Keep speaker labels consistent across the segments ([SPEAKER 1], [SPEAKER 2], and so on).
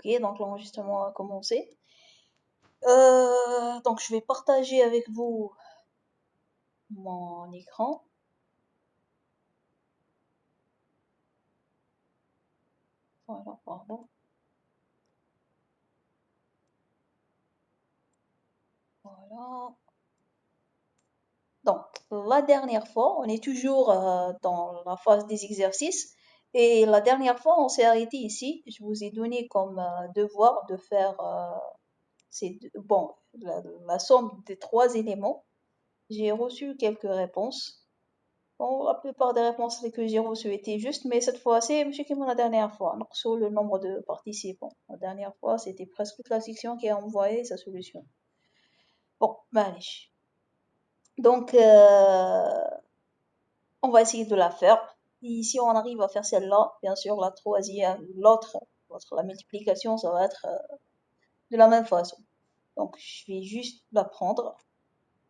[SPEAKER 1] Ok, donc l'enregistrement a commencé. Donc je vais partager avec vous mon écran. Voilà, pardon. Voilà. Donc, la dernière fois, on est toujours dans la phase des exercices. Et la dernière fois, on s'est arrêté ici. Je vous ai donné comme devoir de faire bon, la somme des 3 éléments. J'ai reçu quelques réponses. Bon, la plupart des réponses que j'ai reçues étaient justes, mais cette fois, c'est monsieur qui la dernière fois, donc sur le nombre de participants. La dernière fois, c'était presque toute la section qui a envoyé sa solution. Bon, allez. Donc, on va essayer de la faire. Et si on arrive à faire celle-là, bien sûr, la troisième, l'autre, la multiplication, ça va être de la même façon. Donc, je vais juste la prendre,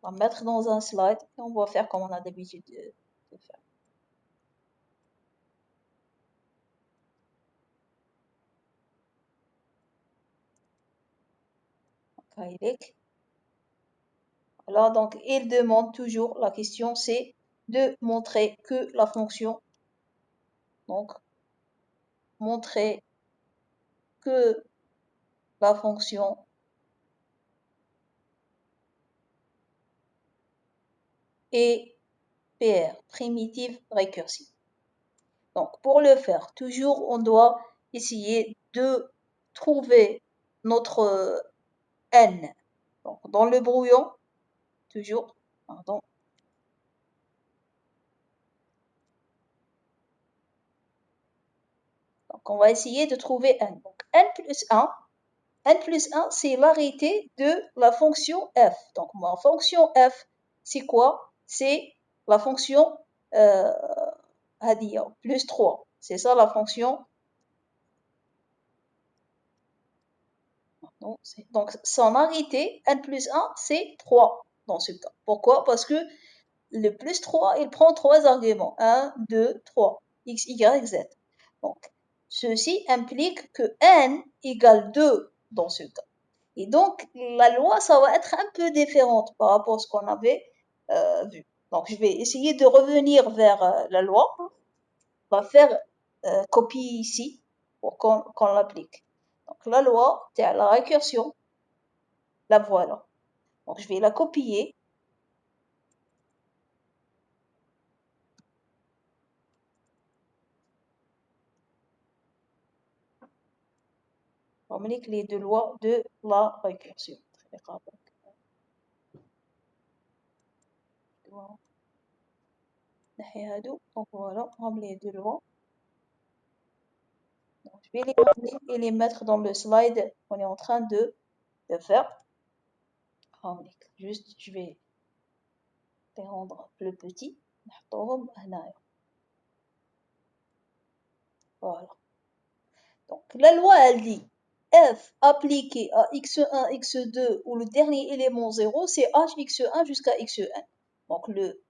[SPEAKER 1] la mettre dans un slide, et on va faire comme on a d'habitude de faire. Donc, alors, donc, il demande toujours, la question c'est de montrer que la fonction, donc, montrer que la fonction est PR, primitive récursive. Donc, pour le faire, toujours, on doit essayer de trouver notre n. Donc, dans le brouillon, toujours, pardon. Donc, on va essayer de trouver n. Donc, n plus 1, c'est l'arrêté de la fonction f. Donc, ma fonction f, c'est quoi? C'est la fonction plus 3. C'est ça la fonction. Donc, son arrêté, n plus 1, c'est 3 dans ce cas. Pourquoi? Parce que le plus 3, il prend 3 arguments. 1, 2, 3. X, Y, Z. Donc, ceci implique que n égale 2 dans ce cas. Et donc, la loi, ça va être un peu différente par rapport à ce qu'on avait vu. Donc, je vais essayer de revenir vers la loi. On va faire copie ici pour qu'on l'applique. Donc, la loi, c'est la récursion. La voilà. Donc, je vais la copier. On applique les deux lois de la récursion. Très grave. Donc, voilà, on les deux lois. Donc, je vais les ramener et les mettre dans le slide qu'on est en train de faire. Juste, je vais les rendre plus petits. Voilà. Donc, la loi, elle dit f appliqué à x1, x2 où le dernier élément 0, c'est h x1 jusqu'à xn. Donc, le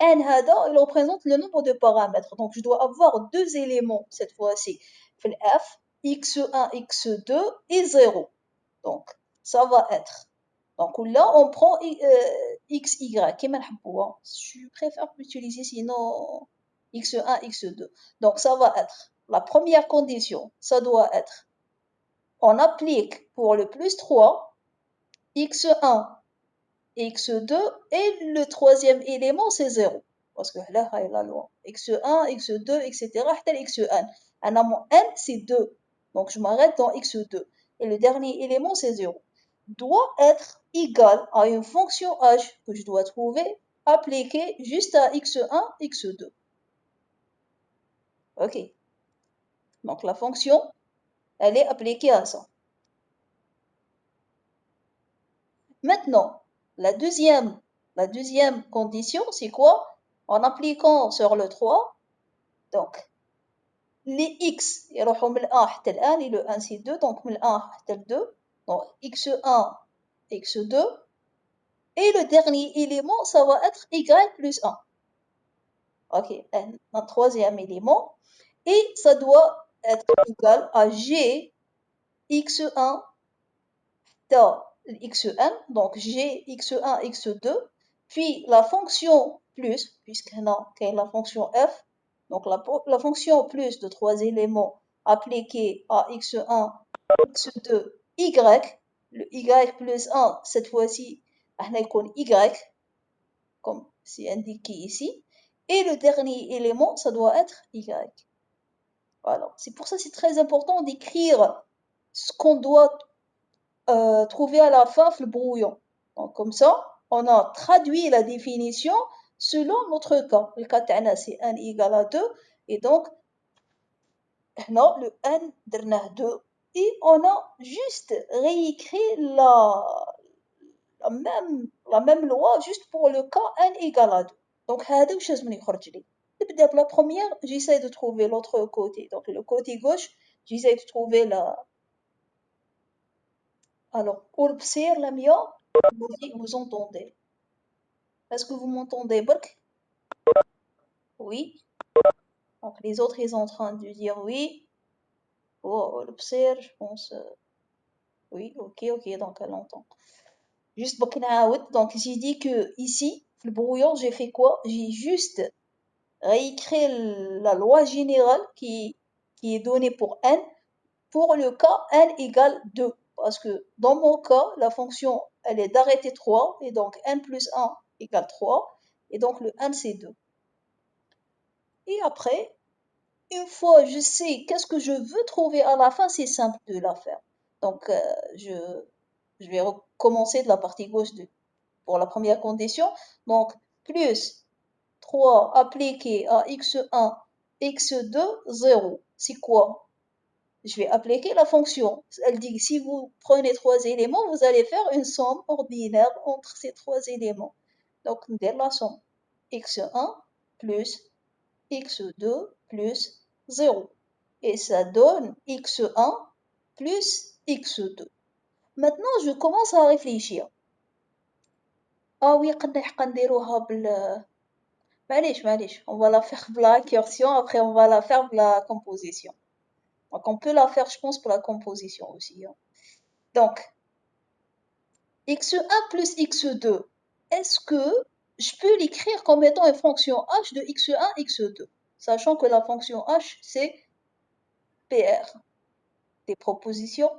[SPEAKER 1] n هذا, il représente le nombre de paramètres. Donc, je dois avoir 2 éléments cette fois-ci. f, x1, x2 et 0. Donc, ça va être. Donc là, on prend x, y. Je préfère utiliser sinon x1, x2. Donc, ça va être la première condition. Ça doit être, on applique pour le plus 3, x1, x2 et le troisième élément, c'est 0. Parce que là, il y a la loi. x1, x2, etc. xn. Mon n, c'est 2. Donc, je m'arrête dans x2. Et le dernier élément, c'est 0. Doit être égal à une fonction h que je dois trouver appliquée juste à x1, x2. Ok. Donc, la fonction, elle est appliquée à ça. Maintenant, la deuxième condition, c'est quoi? En appliquant sur le 3, donc, les x, يروحوا من 1 حتى الآن, et le 1 c'est 2, donc من 1 حتى le 2, donc x1, x2, et le dernier élément, ça va être y plus 1. Ok, un troisième élément, et ça doit être égal à g x1 dans xn, donc j'ai x1, x2, puis la fonction plus, puisque non, la fonction f, donc la fonction plus de 3 éléments appliquée à x1, x2, y, le y plus 1, cette fois-ci, on a y, comme c'est indiqué ici, et le dernier élément, ça doit être y. Voilà, c'est pour ça que c'est très important d'écrire ce qu'on doit trouver à la fin le brouillon. Donc comme ça, on a traduit la définition selon notre cas. Le cas تاعنا c'est n égale à 2 et donc non, le n درناه 2 et on a juste réécrit la même loi juste pour le cas n égale à 2. Donc هذا واش لازم يخرج لي. نبدا بلا première, j'essaie de trouver l'autre côté. Donc le côté gauche, j'essaie de trouver la. Alors, pour le la mia, vous entendez. Est-ce que vous m'entendez, Burk? Oui. Donc, les autres, ils sont en train de dire oui. Oh, le psir, je pense. Oui, ok, donc elle entend. Juste Burk Naoud. Donc, j'ai dit que ici, le brouillon, j'ai fait quoi? J'ai juste réécrit la loi générale qui est donnée pour n, pour le cas n égale 2. Parce que dans mon cas, la fonction, elle est d'arrêter 3, et donc n plus 1 égale 3, et donc le n c'est 2. Et après, une fois je sais qu'est-ce que je veux trouver à la fin, c'est simple de la faire. Donc, je vais recommencer de la partie gauche pour la première condition. Donc, plus 3 appliqué à x1, x2, 0. C'est quoi? Je vais appliquer la fonction. Elle dit que si vous prenez 3 éléments, vous allez faire une somme ordinaire entre ces 3 éléments. Donc, on dit la somme x1 plus x2 plus 0. Et ça donne x1 plus x2. Maintenant, je commence à réfléchir. Ah oui, on va la faire pour la incursion, après on va la faire pour la composition. Donc on peut la faire, je pense, pour la composition aussi. Donc, x1 plus x2, est-ce que je peux l'écrire comme étant une fonction h de x1, x2, sachant que la fonction h, c'est PR. Des propositions?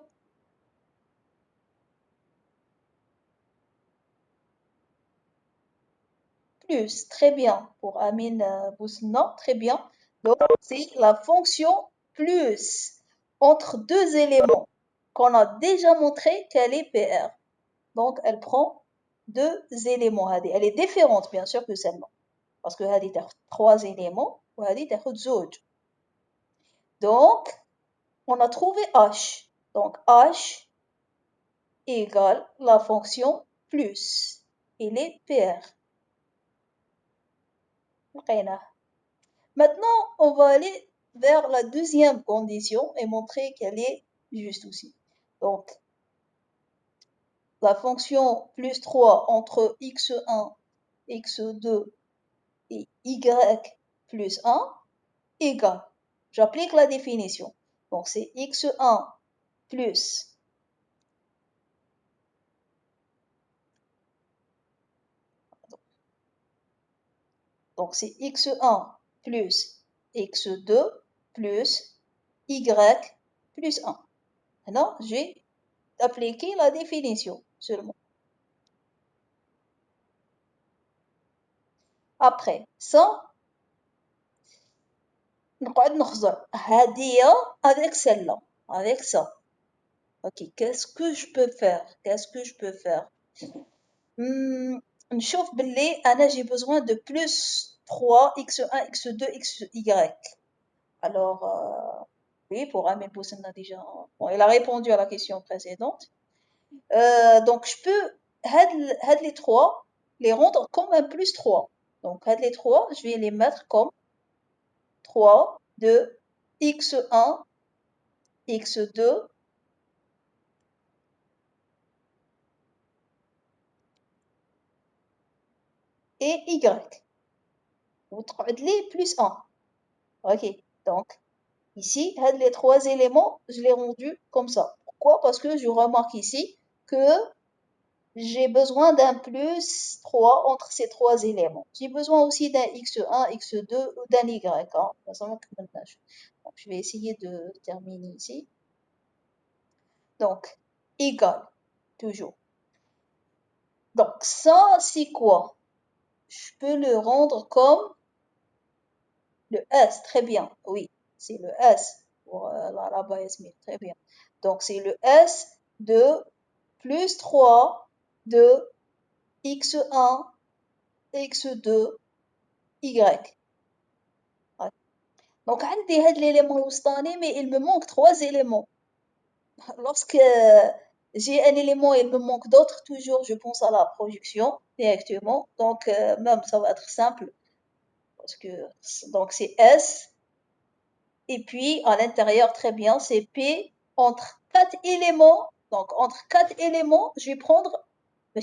[SPEAKER 1] Plus, très bien. Pour Amine Bousna, très bien. Donc, c'est la fonction plus entre deux éléments qu'on a déjà montré qu'elle est PR. Donc, elle prend deux éléments. Elle est différente, bien sûr, que celle-là. Parce que elle est trois éléments, ou elle est زوج. Donc, on a trouvé H. Donc, H égale la fonction plus. Il est PR. Maintenant, on va aller vers la deuxième condition et montrer qu'elle est juste aussi. Donc, la fonction plus 3 entre x1, x2 et y plus 1 égale. J'applique la définition. Donc, c'est x1 plus donc c'est x1 plus x2 plus y plus 1. Maintenant, j'ai appliqué la définition seulement. Après ça, نقعد نخزر هادية avec celle-là, avec ça. Ok, qu'est-ce que je peux faire? Qu'est-ce que je peux faire? نشوف باللي أنا j'ai besoin de plus 3 x1, x2, xy. Alors, oui, pour Amel Boussena déjà. Bon, il a répondu à la question précédente. Donc, je peux had les trois, les rendre comme un plus 3. Donc, had les trois, je vais les mettre comme 3 de x1, x2 et y. Vous les plus 1. Ok, donc ici, les trois éléments, je les ai rendus comme ça. Pourquoi? Parce que je remarque ici que j'ai besoin d'un plus 3 entre ces trois éléments. J'ai besoin aussi d'un x1, x2 ou d'un y. Hein. Donc, je vais essayer de terminer ici. Donc, égal, toujours. Donc, ça, c'est quoi? Je peux le rendre comme le S, très bien. Oui, c'est le S pour l'arabe Yasmine, très bien. Donc, c'est le S de plus 3 de x1, x2, y. Ouais. Donc, عندي هاد l'élément الوسطاني, mais il me manque trois éléments. Lorsque j'ai un élément et il me manque d'autres, toujours je pense à la projection directement. Donc, même ça va être simple parce que donc c'est S et puis à l'intérieur, très bien, c'est P entre quatre éléments. Donc, entre quatre éléments, je vais prendre le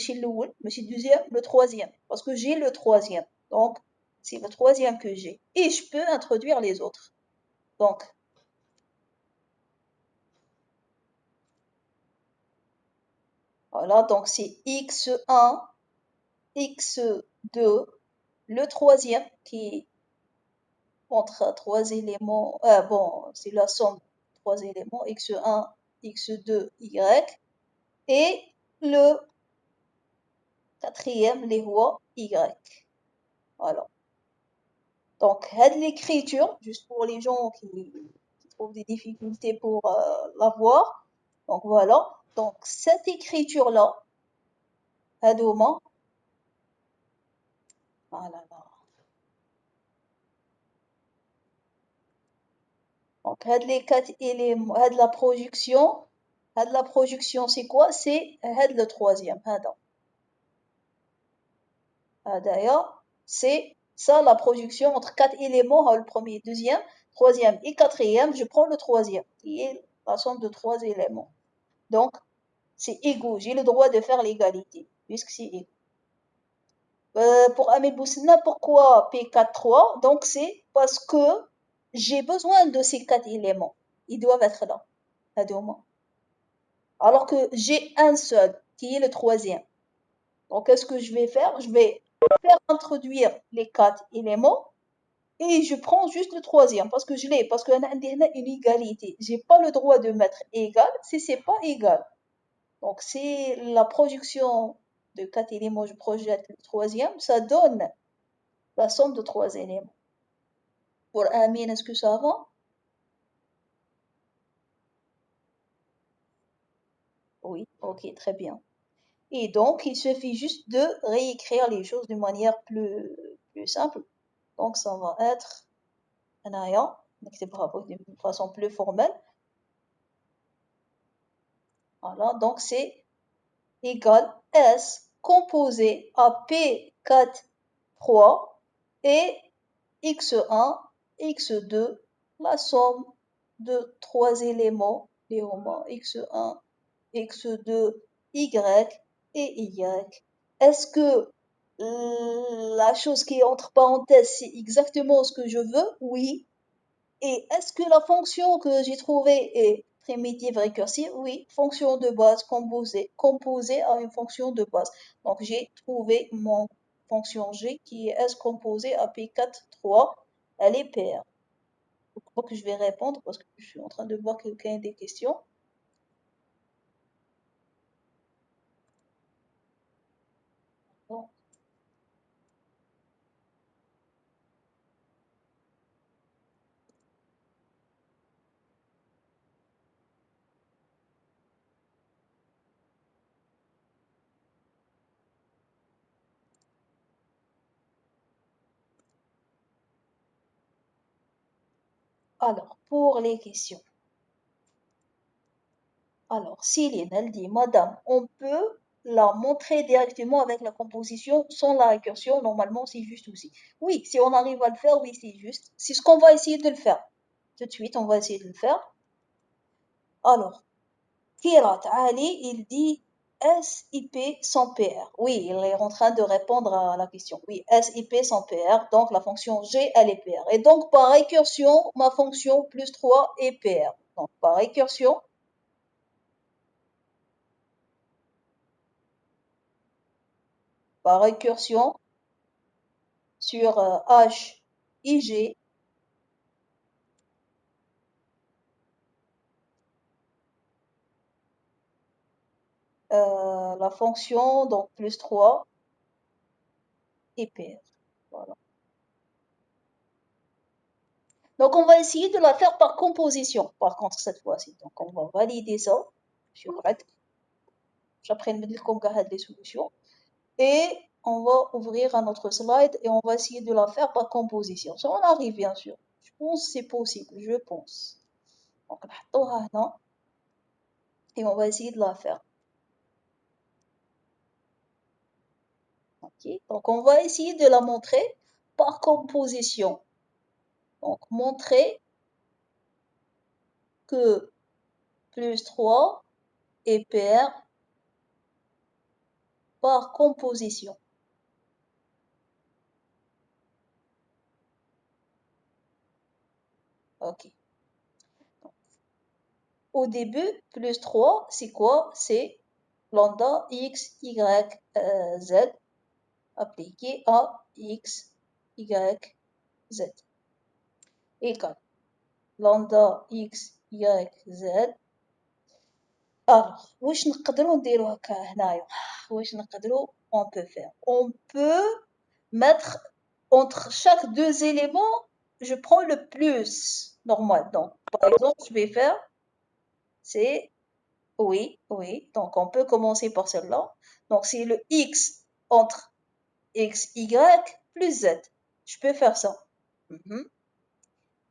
[SPEAKER 1] deuxième, le troisième parce que j'ai le troisième. Donc, c'est le troisième que j'ai et je peux introduire les autres. Donc, voilà, donc c'est x1, x2, le troisième qui est entre trois éléments, bon, c'est la somme de trois éléments, x1, x2, y, et le quatrième, les voies y. Voilà. Donc, l'écriture, juste pour les gens qui trouvent des difficultés pour la voir. Donc, voilà. Donc, cette écriture-là, هادوما, voilà. Donc, les quatre éléments, la projection, c'est quoi? C'est le troisième. D'ailleurs, c'est ça la projection entre quatre éléments, le premier, deuxième, troisième et quatrième. Je prends le troisième, qui est la somme de trois éléments. Donc, c'est égaux. J'ai le droit de faire l'égalité, puisque c'est égaux. Pour Amel Boussina, pourquoi P4-3? Donc, c'est parce que j'ai besoin de ces quatre éléments. Ils doivent être là, à deux moments. Alors que j'ai un seul, qui est le troisième. Donc, qu'est-ce que je vais faire? Je vais faire introduire les quatre éléments et je prends juste le troisième parce que je l'ai, parce qu'on a une égalité. J'ai pas le droit de mettre égal si c'est pas égal. Donc, c'est la projection de quatre éléments, je projette le troisième, ça donne la somme de trois éléments. Pour Amine, est-ce que ça va? Oui, ok, très bien. Et donc, il suffit juste de réécrire les choses de manière plus simple. Donc, ça va être un ayant, de façon plus formelle. Voilà, donc c'est égal S composé à P4, 3 et x1, x2, la somme de trois éléments, les romans x1, x2, y et y. Est-ce que la chose qui est entre parenthèses, c'est exactement ce que je veux? Oui. Et est-ce que la fonction que j'ai trouvée est primitive récursive? Oui, fonction de base composée à une fonction de base. Donc j'ai trouvé mon fonction g qui est S composée à P4, 3, elle est PR. Donc je vais répondre parce que je suis en train de voir quelqu'un a des questions. Bon. Alors, pour les questions. Alors, Céline, elle dit, Madame, on peut la montrer directement avec la composition sans la récursion. Normalement, c'est juste aussi. Oui, si on arrive à le faire, oui, c'est juste. C'est ce qu'on va essayer de le faire. Tout de suite, on va essayer de le faire. Alors, Kirat Ali, il dit SIP sans PR. Oui, il est en train de répondre à la question. Oui, SIP sans PR. Donc, la fonction G, elle est PR. Et donc, par récursion, ma fonction plus 3 est PR. Donc, par récursion, par récursion sur H, IG, la fonction, donc plus 3, et PR. Voilà. Donc, on va essayer de la faire par composition, par contre, cette fois-ci. Donc, on va valider ça sur Red. J'apprends les solutions. Et on va ouvrir un autre slide et on va essayer de la faire par composition. Ça, on arrive, bien sûr. Je pense que c'est possible, je pense. Donc, et on va essayer de la faire. Okay. Donc, on va essayer de la montrer par composition. Donc, montrer que plus 3 est pair par composition. Ok. Au début, plus 3, c'est quoi? C'est lambda x, y, z appliqué à x, y, z égale lambda x, y, z. Alors, واش نقدروا نديرو هكا هنايا واش نقدروا on peut faire on peut mettre entre chaque deux éléments je prends le plus normal donc par exemple je vais faire c'est oui donc on peut commencer par celle-là donc c'est le x entre x y plus z je peux faire ça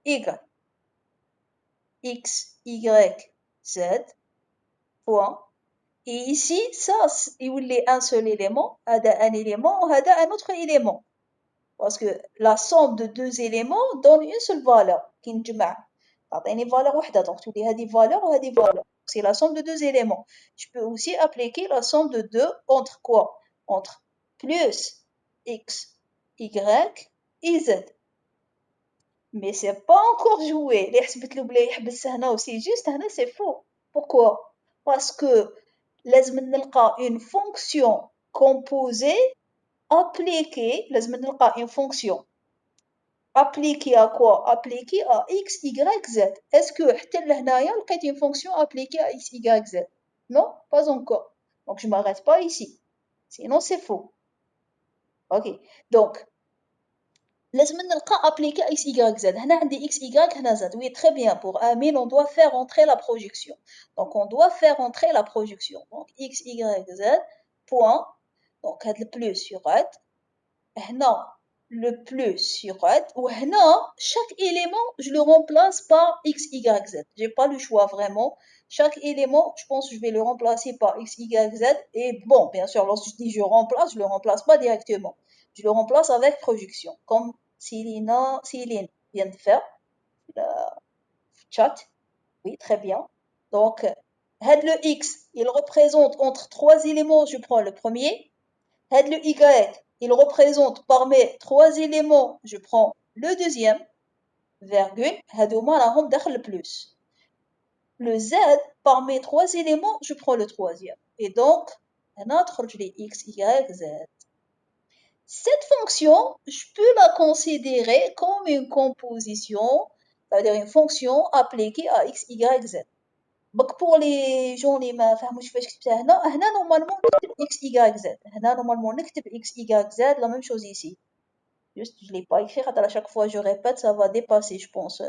[SPEAKER 1] égale x y z point. Et ici, ça, il est un seul élément, un élément, un autre élément. Parce que la somme de deux éléments donne une seule valeur, qui nous une valeur واحدة, donc tu dis des valeurs ou des valeurs. C'est la somme de deux éléments. Je peux aussi appliquer la somme de deux entre quoi? Entre plus x, y et z. Mais c'est pas encore joué. C'est juste, c'est faux. Pourquoi? Parce que لازم نلقى une fonction composée appliquée لازم نلقى une fonction appliquée à quoi? Appliquée à x, y, z. Est-ce que حتى لهنايا لقيت une fonction appliquée à x, y, z? Non, pas encore. Donc je m'arrête pas ici. Sinon c'est faux. Ok. Donc لازم نلقى appliqué à x, y, z. هنا عندي x, y, هنا z. Oui, très bien. Pour Amine, on doit faire entrer la projection. Donc, on doit faire entrer la projection. Donc, x, y, z, point. Donc, le plus sur red. هنا, le plus sur red. Ou هنا, chaque élément, je le remplace par x, y, z. J'ai pas le choix vraiment. Chaque élément, je pense que je vais le remplacer par x, y, z. Et bon, bien sûr, lorsque je dis je remplace, je le remplace pas directement. Je le remplace avec projection, comme Céline vient de faire le chat. Oui, très bien. Donc, had le X, il représente entre trois éléments, je prends le premier. Had le Y, il représente parmi trois éléments, je prends le deuxième. Virgule, hadouma lahom dakhl plus. Le Z, parmi trois éléments, je prends le troisième. Et donc, un autre, je l'ai X, Y, Z. Cette fonction, je peux la considérer comme une composition, c'est-à-dire une fonction appliquée à x, y, z. Donc pour les gens اللي ما فهموش كيفاش كتبتها هنا normalement نكتب x, y, z. هنا normalement نكتب x, y, z, la même chose ici. Juste, je l'ai pas écrit, à chaque fois je répète, ça va dépasser, je pense,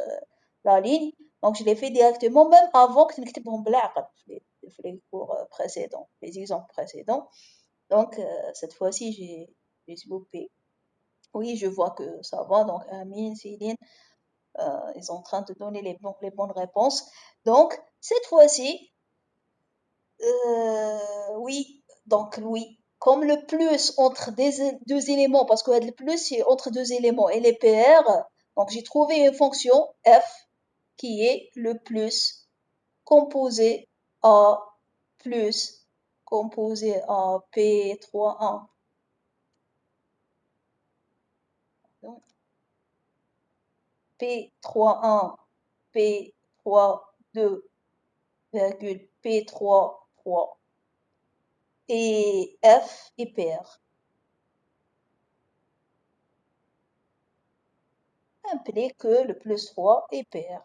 [SPEAKER 1] la ligne. Donc je l'ai fait directement, même avant que نكتبهم بالعقل في les cours précédents, les exemples précédents. Donc cette fois-ci, j'ai swappé. Oui, je vois que ça va. Donc, Amine, Céline, ils sont en train de donner les bonnes réponses. Donc, cette fois-ci, oui, donc oui, comme le plus entre deux éléments, parce que le plus c'est entre deux éléments et les PR, donc j'ai trouvé une fonction f qui est le plus composé à plus composé à P31. P31, P32, P33 et F et PR. implique que le plus 3 est pair.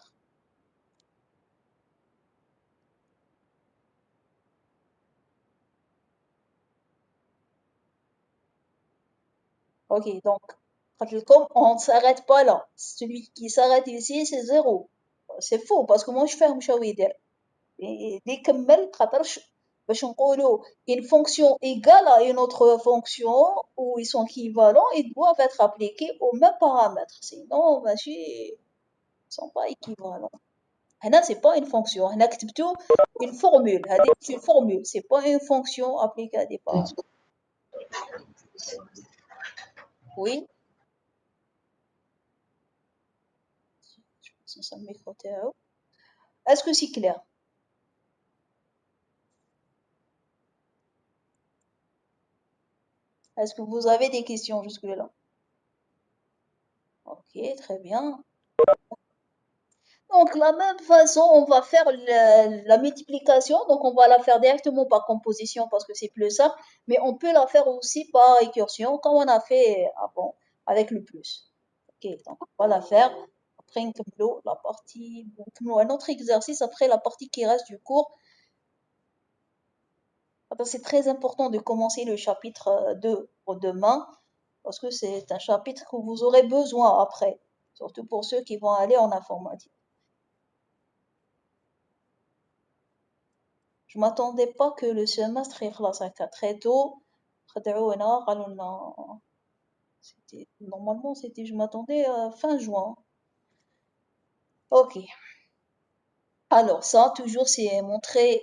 [SPEAKER 1] Ok, donc, comme on ne s'arrête pas là. Celui qui s'arrête ici, c'est 0. C'est faux, parce que moi, je fais un مشاويدر. Et dès كمل خاطرش باش نقولوا une fonction égale à une autre fonction où ils sont équivalents, ils doivent être appliqués aux mêmes paramètres. Sinon, ماشي ils sont pas équivalents. هنا c'est pas une fonction. هنا كتبتو une formule. هذه c'est une formule. C'est pas une fonction appliquée à des paramètres. Oui. Je pense que ça me micro. Est-ce que c'est clair? Est-ce que vous avez des questions jusque-là? Ok, très bien. Donc, la même façon, on va faire la multiplication. Donc, on va la faire directement par composition parce que c'est plus simple. Mais on peut la faire aussi par récursion, comme on a fait avant avec le plus. Ok, donc on va la faire. Après, la partie, un autre exercice après la partie qui reste du cours. C'est très important de commencer le chapitre 2 pour demain parce que c'est un chapitre que vous aurez besoin après, surtout pour ceux qui vont aller en informatique. Je m'attendais pas que le semestre يخلص هكا très tôt. خدعونا قالوا لنا c'était normalement c'était je m'attendais à fin juin. Ok. Alors ça toujours c'est montré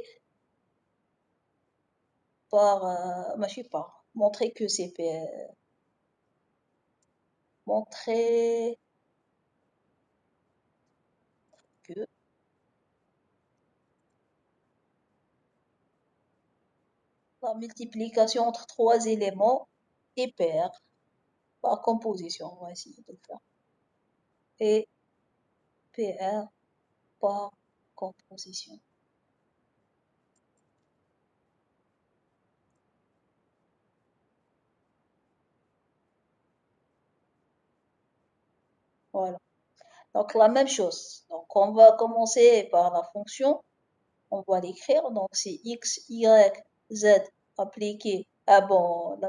[SPEAKER 1] par je sais pas montrer que c'est montrer que la multiplication entre trois éléments est paire par composition. On va essayer de le faire. Et PR par composition. Voilà. Donc la même chose. Donc on va commencer par la fonction. On va l'écrire. Donc c'est x, y, z appliqué. Ah bon,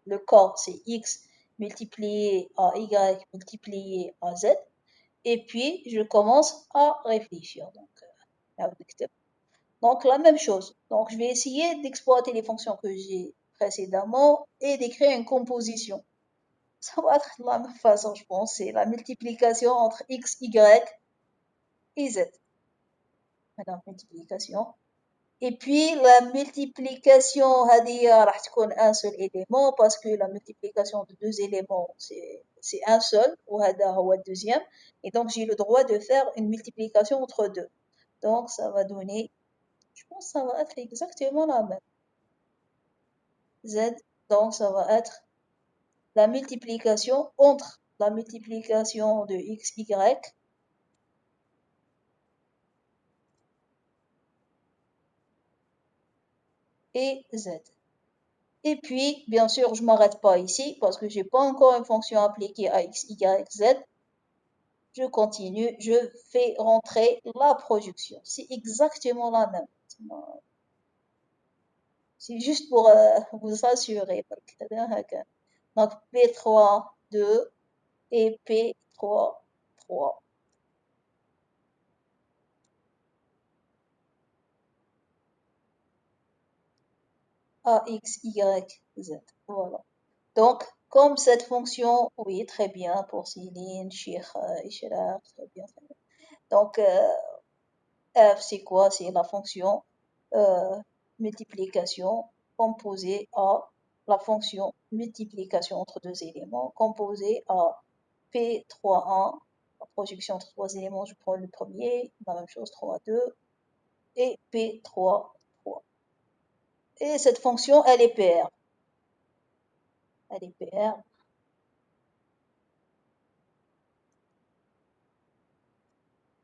[SPEAKER 1] le corps c'est x multiplié à y multiplié à z. Et puis je commence à réfléchir. Donc la même chose. Donc je vais essayer d'exploiter les fonctions que j'ai précédemment et d'écrire une composition. Ça va être de la même façon, je pense. C'est la multiplication entre x, y et z. Maintenant, multiplication. Et puis, la multiplication, هذه راح تكون un seul élément parce que la multiplication de deux éléments, c'est un seul, وهذا هو le deuxième. Et donc, j'ai le droit de faire une multiplication entre deux. Donc, ça va donner, je pense que ça va être exactement la même. Z, donc ça va être la multiplication entre la multiplication de x, y et z. Et puis, bien sûr, je ne m'arrête pas ici parce que je n'ai pas encore une fonction appliquée à x, y, z. Je continue, je fais rentrer la projection. C'est exactement la même. C'est juste pour vous assurer. Donc, P3, 2 et P3, 3. AX, Y, Z. Voilà. Donc, comme cette fonction, oui, très bien pour Céline, Chir, Ishraq, très bien, très bien. Donc, F, c'est quoi? C'est la fonction euh, multiplication composée à la fonction multiplication entre deux éléments composée à P3, 1, la projection entre trois éléments, je prends le premier, la même chose, 3, 2, et P3, 3. Et cette fonction, elle est PR. Elle est PR.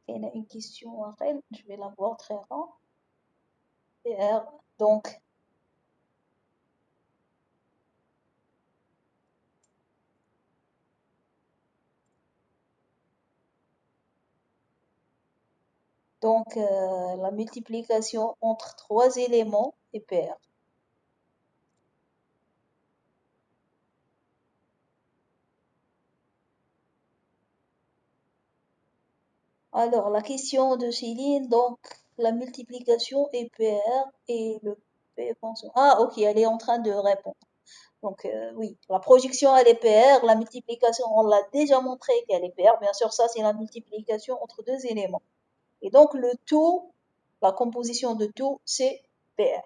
[SPEAKER 1] Il y a une question à elle, je vais la voir très rare. PR, donc, Donc, la multiplication entre trois éléments est paire. Alors, la question de Céline, donc, la multiplication est paire et le P fonction. Ah, ok, elle est en train de répondre. Donc, oui, la projection, elle est paire. La multiplication, on l'a déjà montré qu'elle est paire. Bien sûr, ça, c'est la multiplication entre deux éléments. Et donc, le tout, la composition de tout, c'est paire.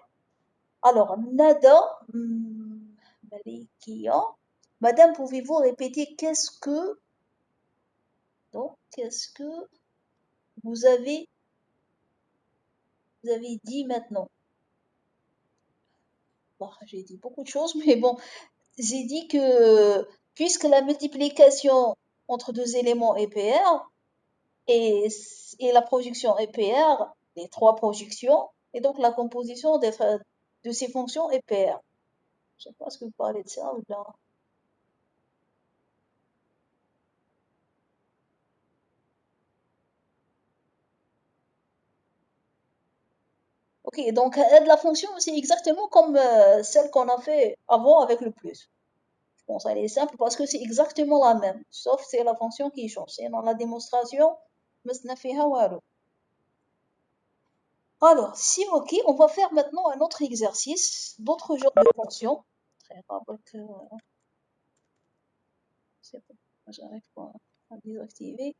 [SPEAKER 1] Alors, Nada, Malikia, Madame, pouvez-vous répéter qu'est-ce que vous avez, vous avez dit maintenant? Bon, j'ai dit beaucoup de choses, mais bon, j'ai dit que puisque la multiplication entre deux éléments est paire et, et la projection est paire, les trois projections, et donc la composition de ces fonctions est paire. Je ne sais pas ce que vous parlez de ça ou bien. Ok, donc de la fonction, c'est exactement comme celle qu'on a fait avant avec le plus. Je pense qu'elle est simple parce que c'est exactement la même, sauf c'est la fonction qui change. C'est dans la démonstration, مثلنا فيها والو. Alors, si ok, on va faire maintenant un autre exercice, d'autres genres de fonctions. Très rapide, c'est bon, j'arrive pas à désactiver.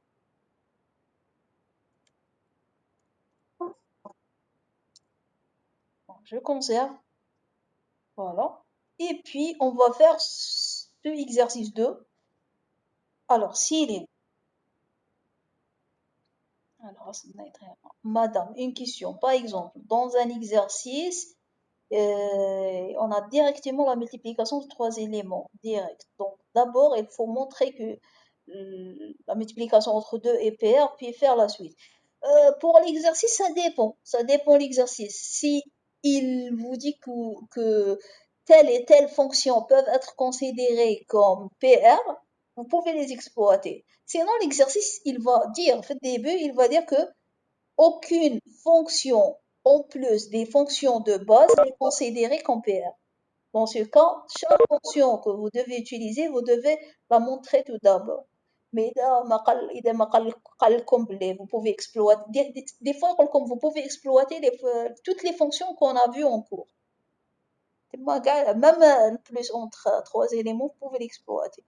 [SPEAKER 1] Bon, je conserve, voilà. Et puis, on va faire ce exercice 2. Alors, s'il est Alors, Madame, une question. Par exemple, dans un exercice, on a directement la multiplication de trois éléments direct. Donc, d'abord, il faut montrer que la multiplication entre deux est paire, puis faire la suite. Pour l'exercice, ça dépend. Ça dépend de l'exercice. Si il vous dit que telle et telle fonction peuvent être considérées comme PR, vous pouvez les exploiter. Sinon, l'exercice, il va dire, au début, il va dire que aucune fonction en plus des fonctions de base n'est considérée comme PR. Dans ce cas, chaque fonction que vous devez utiliser, vous devez la montrer tout d'abord. Mais vous pouvez exploiter, des fois, comme vous pouvez exploiter toutes les fonctions qu'on a vues en cours. Même plus entre trois éléments, vous pouvez l'exploiter.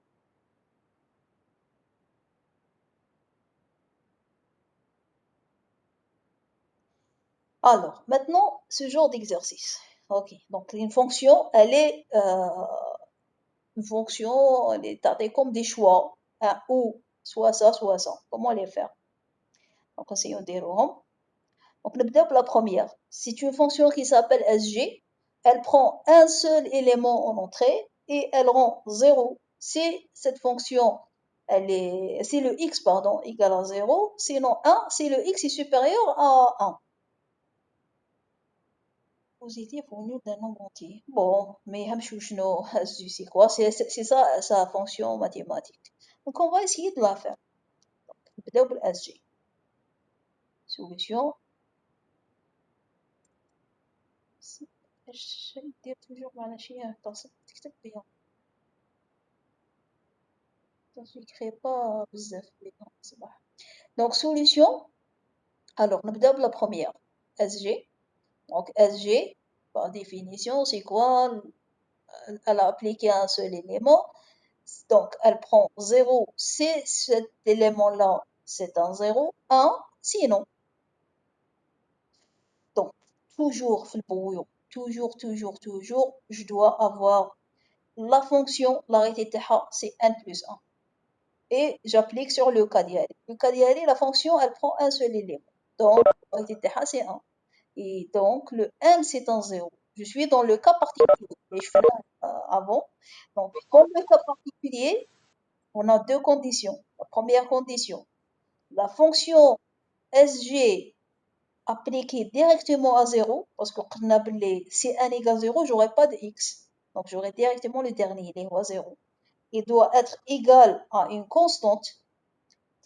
[SPEAKER 1] Alors, maintenant, ce genre d'exercice. Ok, donc une fonction, elle est une fonction, elle est traitée comme des choix, hein, ou soit ça, soit ça. Comment les faire? Donc, essayons de dire. Donc, نبدأ la première. C'est une fonction qui s'appelle SG. Elle prend un seul élément en entrée et elle rend 0 si cette fonction, si le x, pardon, égale à 0, sinon 1 si le x est supérieur à 1. Positif au lieu d'un nombre entier. Bon, mais c'est quoi? C'est ça sa fonction mathématique. Donc, on va essayer de la faire. نبدأ SG. Solution. اش دير toujours مع شي تكتب بيها j'écris pas بزاف بيها الصباح. Donc solution, alors نبدأ la première SG. Donc SG par définition c'est quoi? Elle a appliqué un seul élément, donc elle prend 0 si cet élément là c'est un 0, 1 sinon. Donc toujours في البويو toujours je dois avoir la fonction l'arrêté تاعها c'est n plus 1 et j'applique sur le cas ديالي. Le cas ديالي, la fonction, elle prend un seul élément. Donc, c'est 1. Et donc, le n, c'est un 0. Je suis dans le cas particulier. Et je fais avant. Donc, dans le cas particulier, on a deux conditions. La première condition, la fonction SG appliquée directement à 0, parce que si n égale 0, j'aurai pas de x. Donc, j'aurai directement le dernier, il est à 0. Il doit être égal à une constante.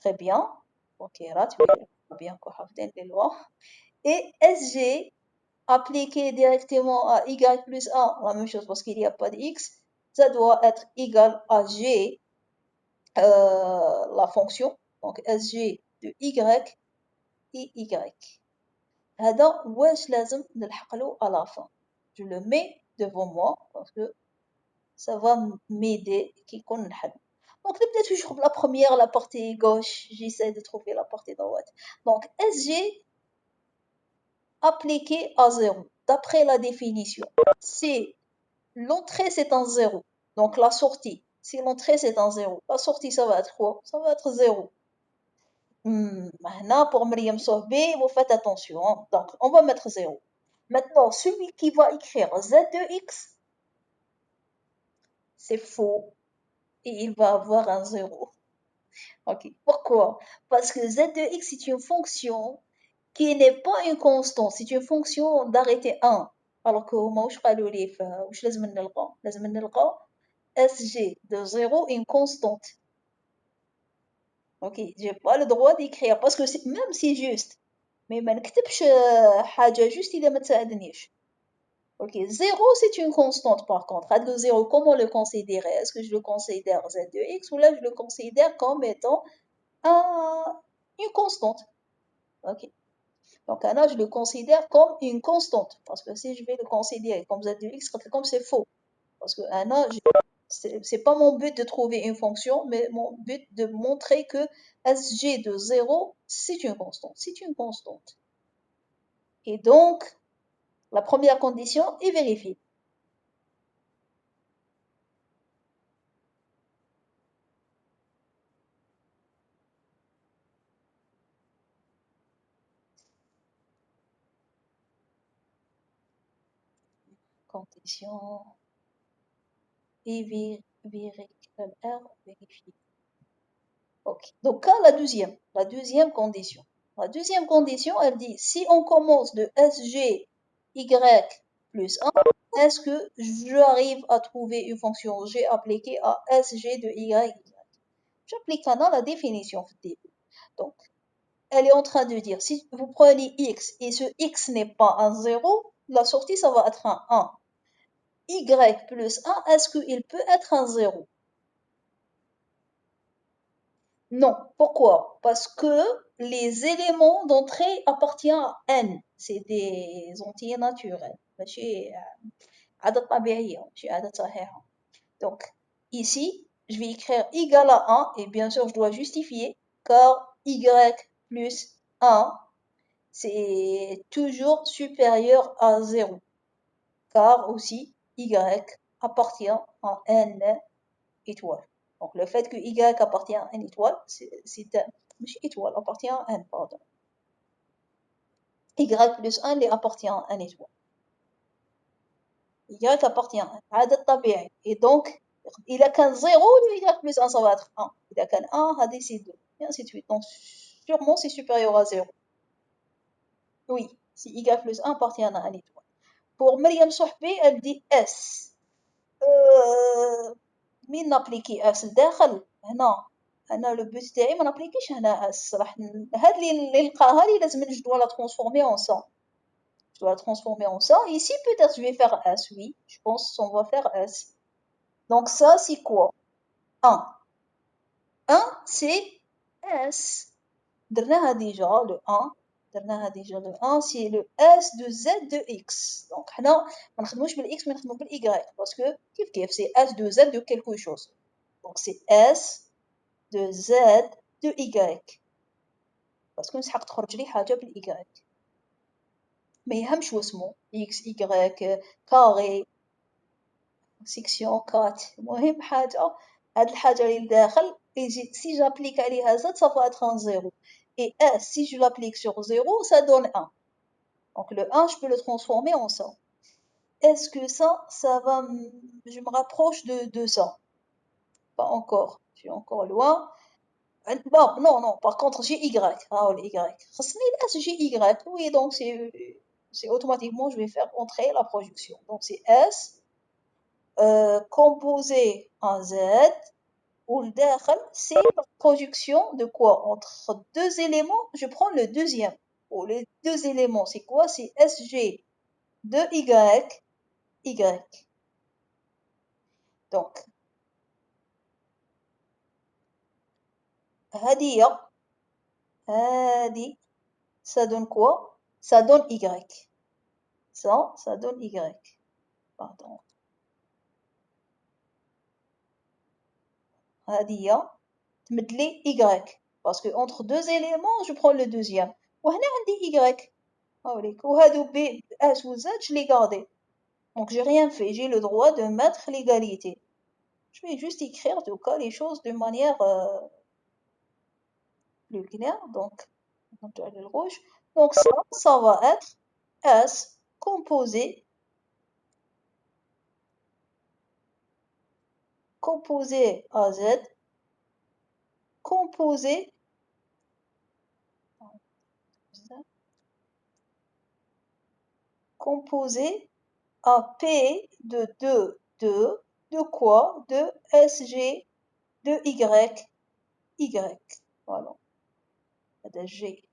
[SPEAKER 1] Très bien. وكيرات bien qu'on حافظين les lois. Et SG appliqué directement à y plus 1, la même chose parce qu'il n'y a pas de x, ça doit être égal à g, la fonction, donc SG de y et y. هذا واش لازم نلحقلو à la fin. Je le mets devant moi parce que ça va m'aider كي يكون نحل. Donc نبدا toujours la première, la partie gauche, j'essaie de trouver la partie droite. Donc SG appliqué à 0, d'après la définition, c'est l'entrée c'est un 0, donc la sortie, si l'entrée c'est un 0, la sortie ça va être quoi? Ça va être 0. Maintenant, pour Myriam Sohbi, vous faites attention, hein. Donc on va mettre 0. Maintenant, celui qui va écrire z de x, c'est faux, et il va avoir un 0. Ok, pourquoi? Parce que z de x c'est une fonction qui n'est pas une constante, c'est une fonction d'arrêté 1. Alors que ماهوش قالوا لي واش لازم نلقى؟ لازم نلقى SG de 0 une constante. Ok, j'ai pas le droit d'écrire parce que même si juste, mais ما نكتبش حاجة juste إذا ما تساعدنيش. Ok, 0 c'est une constante par contre. Le 0, comment le considérer? Est-ce que je le considère z de x ou là je le considère comme étant une constante? Ok. Donc là, je le considère comme une constante. Parce que si je vais le considérer comme z de x, comme c'est faux. Parce que là, c'est pas mon but de trouver une fonction, mais mon but de montrer que SG de 0, c'est une constante. C'est une constante. Et donc, la première condition est vérifiée. Condition et vérifiée. Ok. Donc, la deuxième condition. La deuxième condition, elle dit, si on commence de SG, Y plus 1, est-ce que j'arrive à trouver une fonction G appliquée à SG de Y? J'applique maintenant la définition. Donc, elle est en train de dire, si vous prenez X et ce X n'est pas un 0, la sortie, ça va être un 1. Y plus 1, est-ce qu'il peut être un 0? Non. Pourquoi? Parce que les éléments d'entrée appartiennent à n. C'est des entiers naturels. Donc, ici, je vais écrire égal à 1 et bien sûr, je dois justifier car y plus 1, c'est toujours supérieur à 0. Car aussi, y appartient à n étoile. Donc, le fait que y appartient à n étoile, c'est un. étoile, appartient à n, pardon. Y plus 1 lui appartient à n étoile. Y appartient à n. هذا الطبيعي. Et donc, إذا كان 0, le y plus 1, ça va être 1. إذا كان 1, هذه c'est 2. Et ainsi de suite. Donc, sûrement, c'est supérieur à 0. Oui, si y plus 1 appartient à n étoile. Pour Myriam Sohbi, elle dit S. مين نابليكي اس لداخل هنا. انا لو بوت تاعي ما نابليكيش هنا اس، راح هاد اللي نلقاها لي لازم جو dois la transformer en ça. Je dois la transformer en ça. Ici peut-être je vais faire S, oui, je pense qu'on va faire S. Donc ça c'est quoi? 1. 1 c'est S. درناها déjà le 1. درناها déjà le 1 c'est le S de Z de X. Donc حنا ما نخدموش بالX mais نخدمو بالY parce que كيف c'est S de Z de quelque chose. Donc c'est S de Z de Y. parce que نسحق تخرج لي حاجة بالY. ما يهمش واسمو X Y كاري سيكسيون 4. المهم حاجة هاد الحاجة اللي لداخل si j'applique عليها Z ça va être un 0. Et S, si je l'applique sur 0, ça donne 1. Donc le 1, je peux le transformer en ça. Est-ce que ça va, je me rapproche de ça? Pas encore, je suis encore loin. Bon, non, par contre j'ai Y. Ah, le Y. J'ai Y, oui, donc c'est automatiquement, je vais faire entrer la projection. Donc c'est S, composé en Z, Ou le dakhal, c'est la projection de quoi? Entre deux éléments, je prends le deuxième. Ou les deux éléments, c'est quoi? C'est SG de Y, Y. Donc, هذه هذه ça donne quoi? Ça donne Y. Ça donne Y. Pardon. هذه تمد لي Y. Parce que entre deux éléments, je prends le deuxième. وهنا عندي Y. هاوليك. وهادو B, H ou Z, je les gardé. Donc j'ai rien fait. J'ai le droit de mettre l'égalité. Je vais juste écrire en tout cas les choses de manière plus claire. Donc, le rouge. Donc ça va être S composé à Z composé à P de 2 de quoi? De SG de Y, Y. Voilà. De G.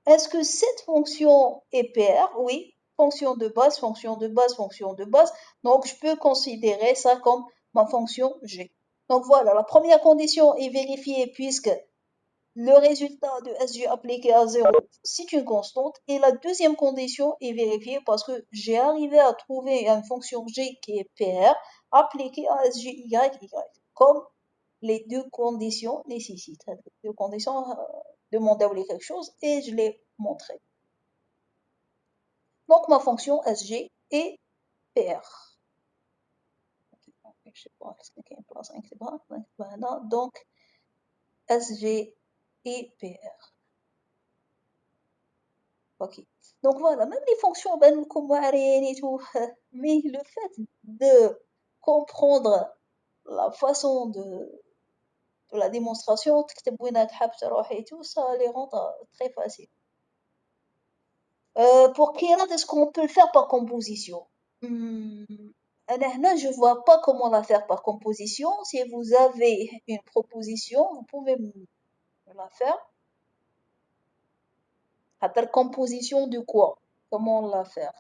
[SPEAKER 1] Est-ce que cette fonction est paire? Oui. Fonction de base, fonction de base, fonction de base. Donc, je peux considérer ça comme ma fonction G. Donc voilà, la première condition est vérifiée puisque le résultat de SG appliqué à 0, c'est une constante. Et la deuxième condition est vérifiée parce que j'ai arrivé à trouver une fonction G qui est paire appliquée à SG Y, Y. Comme les deux conditions nécessitent. Les deux conditions demandaient quelque chose et je l'ai montré. Donc ma fonction SG est paire. Je sais pas, est-ce qu'il y a une place incroyable? Donc SG est paire. Ok. Donc voilà, même les fonctions, ben, comme et tout, mais le fait de comprendre la façon de la démonstration, et tout, ça les rend très faciles. Pour Kirat, est-ce qu'on peut le faire par composition? Là, je vois pas comment la faire par composition. Si vous avez une proposition, vous pouvez me la faire. La composition de quoi? Comment la faire?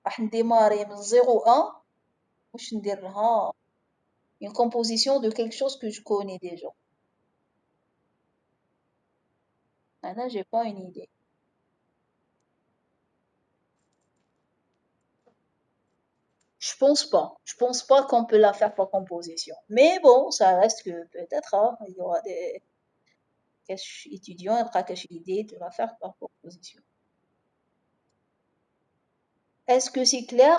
[SPEAKER 1] راح نديماري من 0 واش ندير لها une composition de quelque chose que je connais déjà. Là, j'ai pas une idée. Je pense pas qu'on peut la faire par composition. Mais bon, ça reste que peut-être il y aura des étudiants qui auront l'idée de la faire par composition. Est-ce que c'est clair?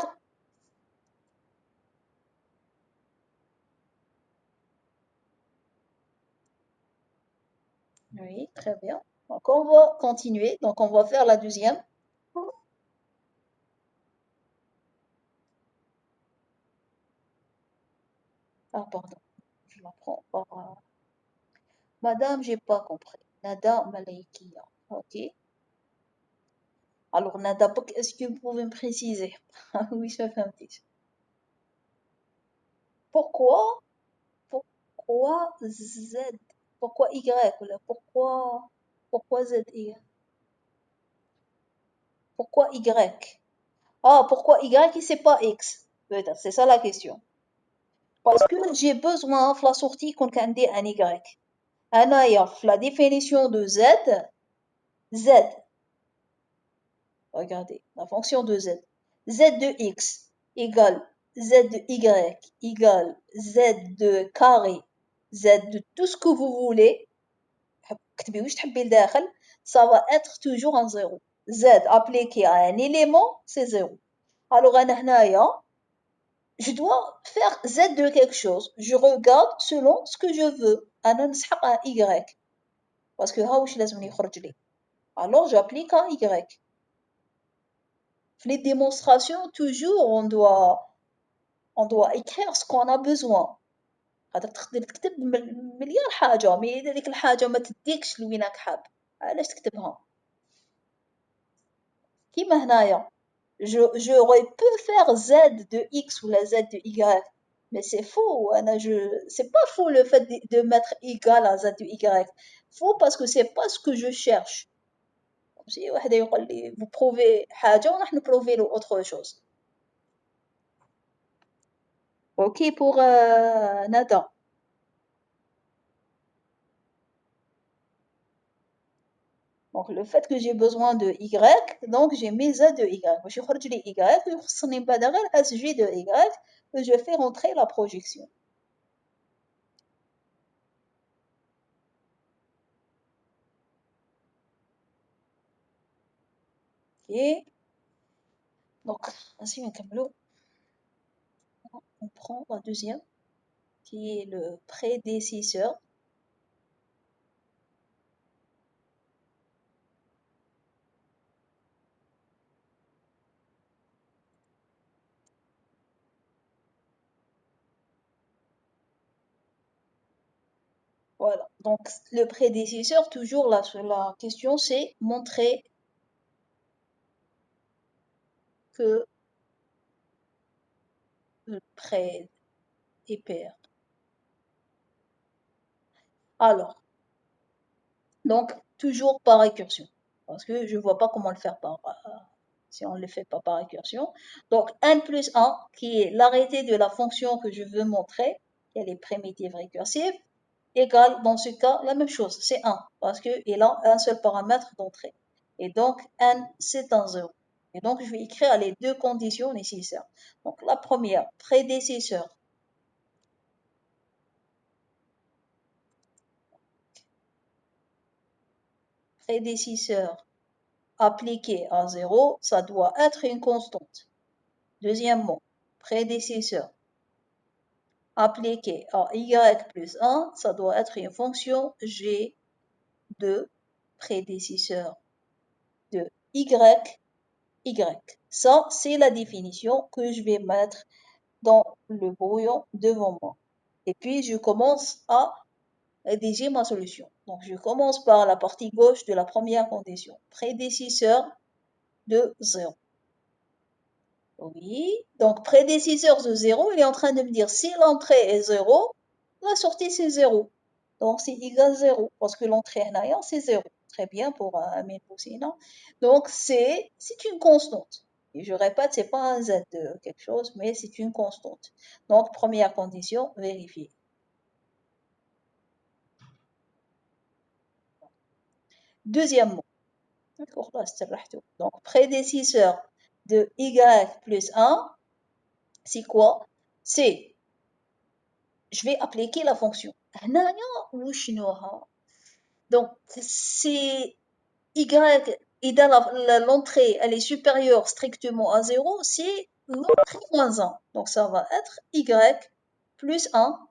[SPEAKER 1] Oui, très bien. Donc on va continuer. Donc on va faire la deuxième. Ah pardon, je la prends par Madame, j'ai pas compris. Nada Malaikia. Ok. Alors Nada, est-ce que vous pouvez me préciser? Oui, ça fait un petit. Pourquoi, pourquoi Z? Pourquoi Y? Là? Pourquoi Z? Pourquoi Y? Ah, pourquoi Y et c'est pas X? Peut-être, c'est ça la question. Parce que j'ai besoin, de la sortie, qu'on ait un Y. La définition de Z, Z, regardez, la fonction de Z. Z de X égale Z de Y égale Z de carré, Z de tout ce que vous voulez. Ça va être toujours un 0. Z appliqué à un élément, c'est 0. Alors, je dois faire Z de quelque chose. Je regarde selon ce que je veux. Un Y. Parce que alors j'applique un Y. Les démonstrations, toujours, on doit écrire ce qu'on a besoin. خاطر تقدر تكتب مليار حاجة مي إذا ديك الحاجة ما تديكش لوين راك حاب علاش تكتبها كيما هنايا j'aurais pu faire Z de X ou la Z de Y Mais c'est faux. C'est pas faux le fait de mettre égal à z de y. Faux parce que c'est pas ce que je cherche. Si واحد يقول لي vous prouvez حاجة ونحن نبروفي له autre chose. Ok pour Nada. Donc le fait que j'ai besoin de y, donc j'ai mes z de y. باش يخرج لي y ويخصني من بعد غير sg de y que je fais rentrer la projection. Ok. Donc ainsi نكملو. On prend la deuxième qui est le prédécesseur. Voilà. Donc le prédécesseur, toujours la question c'est montrer que le pré est pair. Alors, donc toujours par récursion. Parce que je ne vois pas comment le faire si on ne le fait pas par récursion. Donc n plus 1, qui est l'arrêté de la fonction que je veux montrer, elle est primitive récursive, égale dans ce cas la même chose, c'est 1, parce qu'il a un seul paramètre d'entrée. Et donc n c'est un 0. Et donc je vais écrire les deux conditions nécessaires. Donc la première, prédécesseur. Prédécesseur appliqué à 0, ça doit être une constante. Deuxièmement, prédécesseur appliqué à y plus 1, ça doit être une fonction g de prédécesseur de y, y. Ça, c'est la définition que je vais mettre dans le brouillon devant moi. Et puis, je commence à rédiger ma solution. Donc, je commence par la partie gauche de la première condition. Prédécesseur de 0. Oui, donc prédécesseur de 0, il est en train de me dire si l'entrée est 0, la sortie c'est 0. Donc c'est égal 0, parce que l'entrée en c'est 0. Très bien pour un Poussina. Donc c'est une constante. Et je répète, c'est pas un z de quelque chose, mais c'est une constante. Donc première condition, vérifier. Deuxièmement, d'accord, là, donc prédécesseur de y plus 1, c'est quoi? C'est je vais appliquer la fonction. Donc, c'est y, et dans l'entrée, elle est supérieure strictement à 0, c'est l'entrée moins 1. Donc, ça va être y plus 1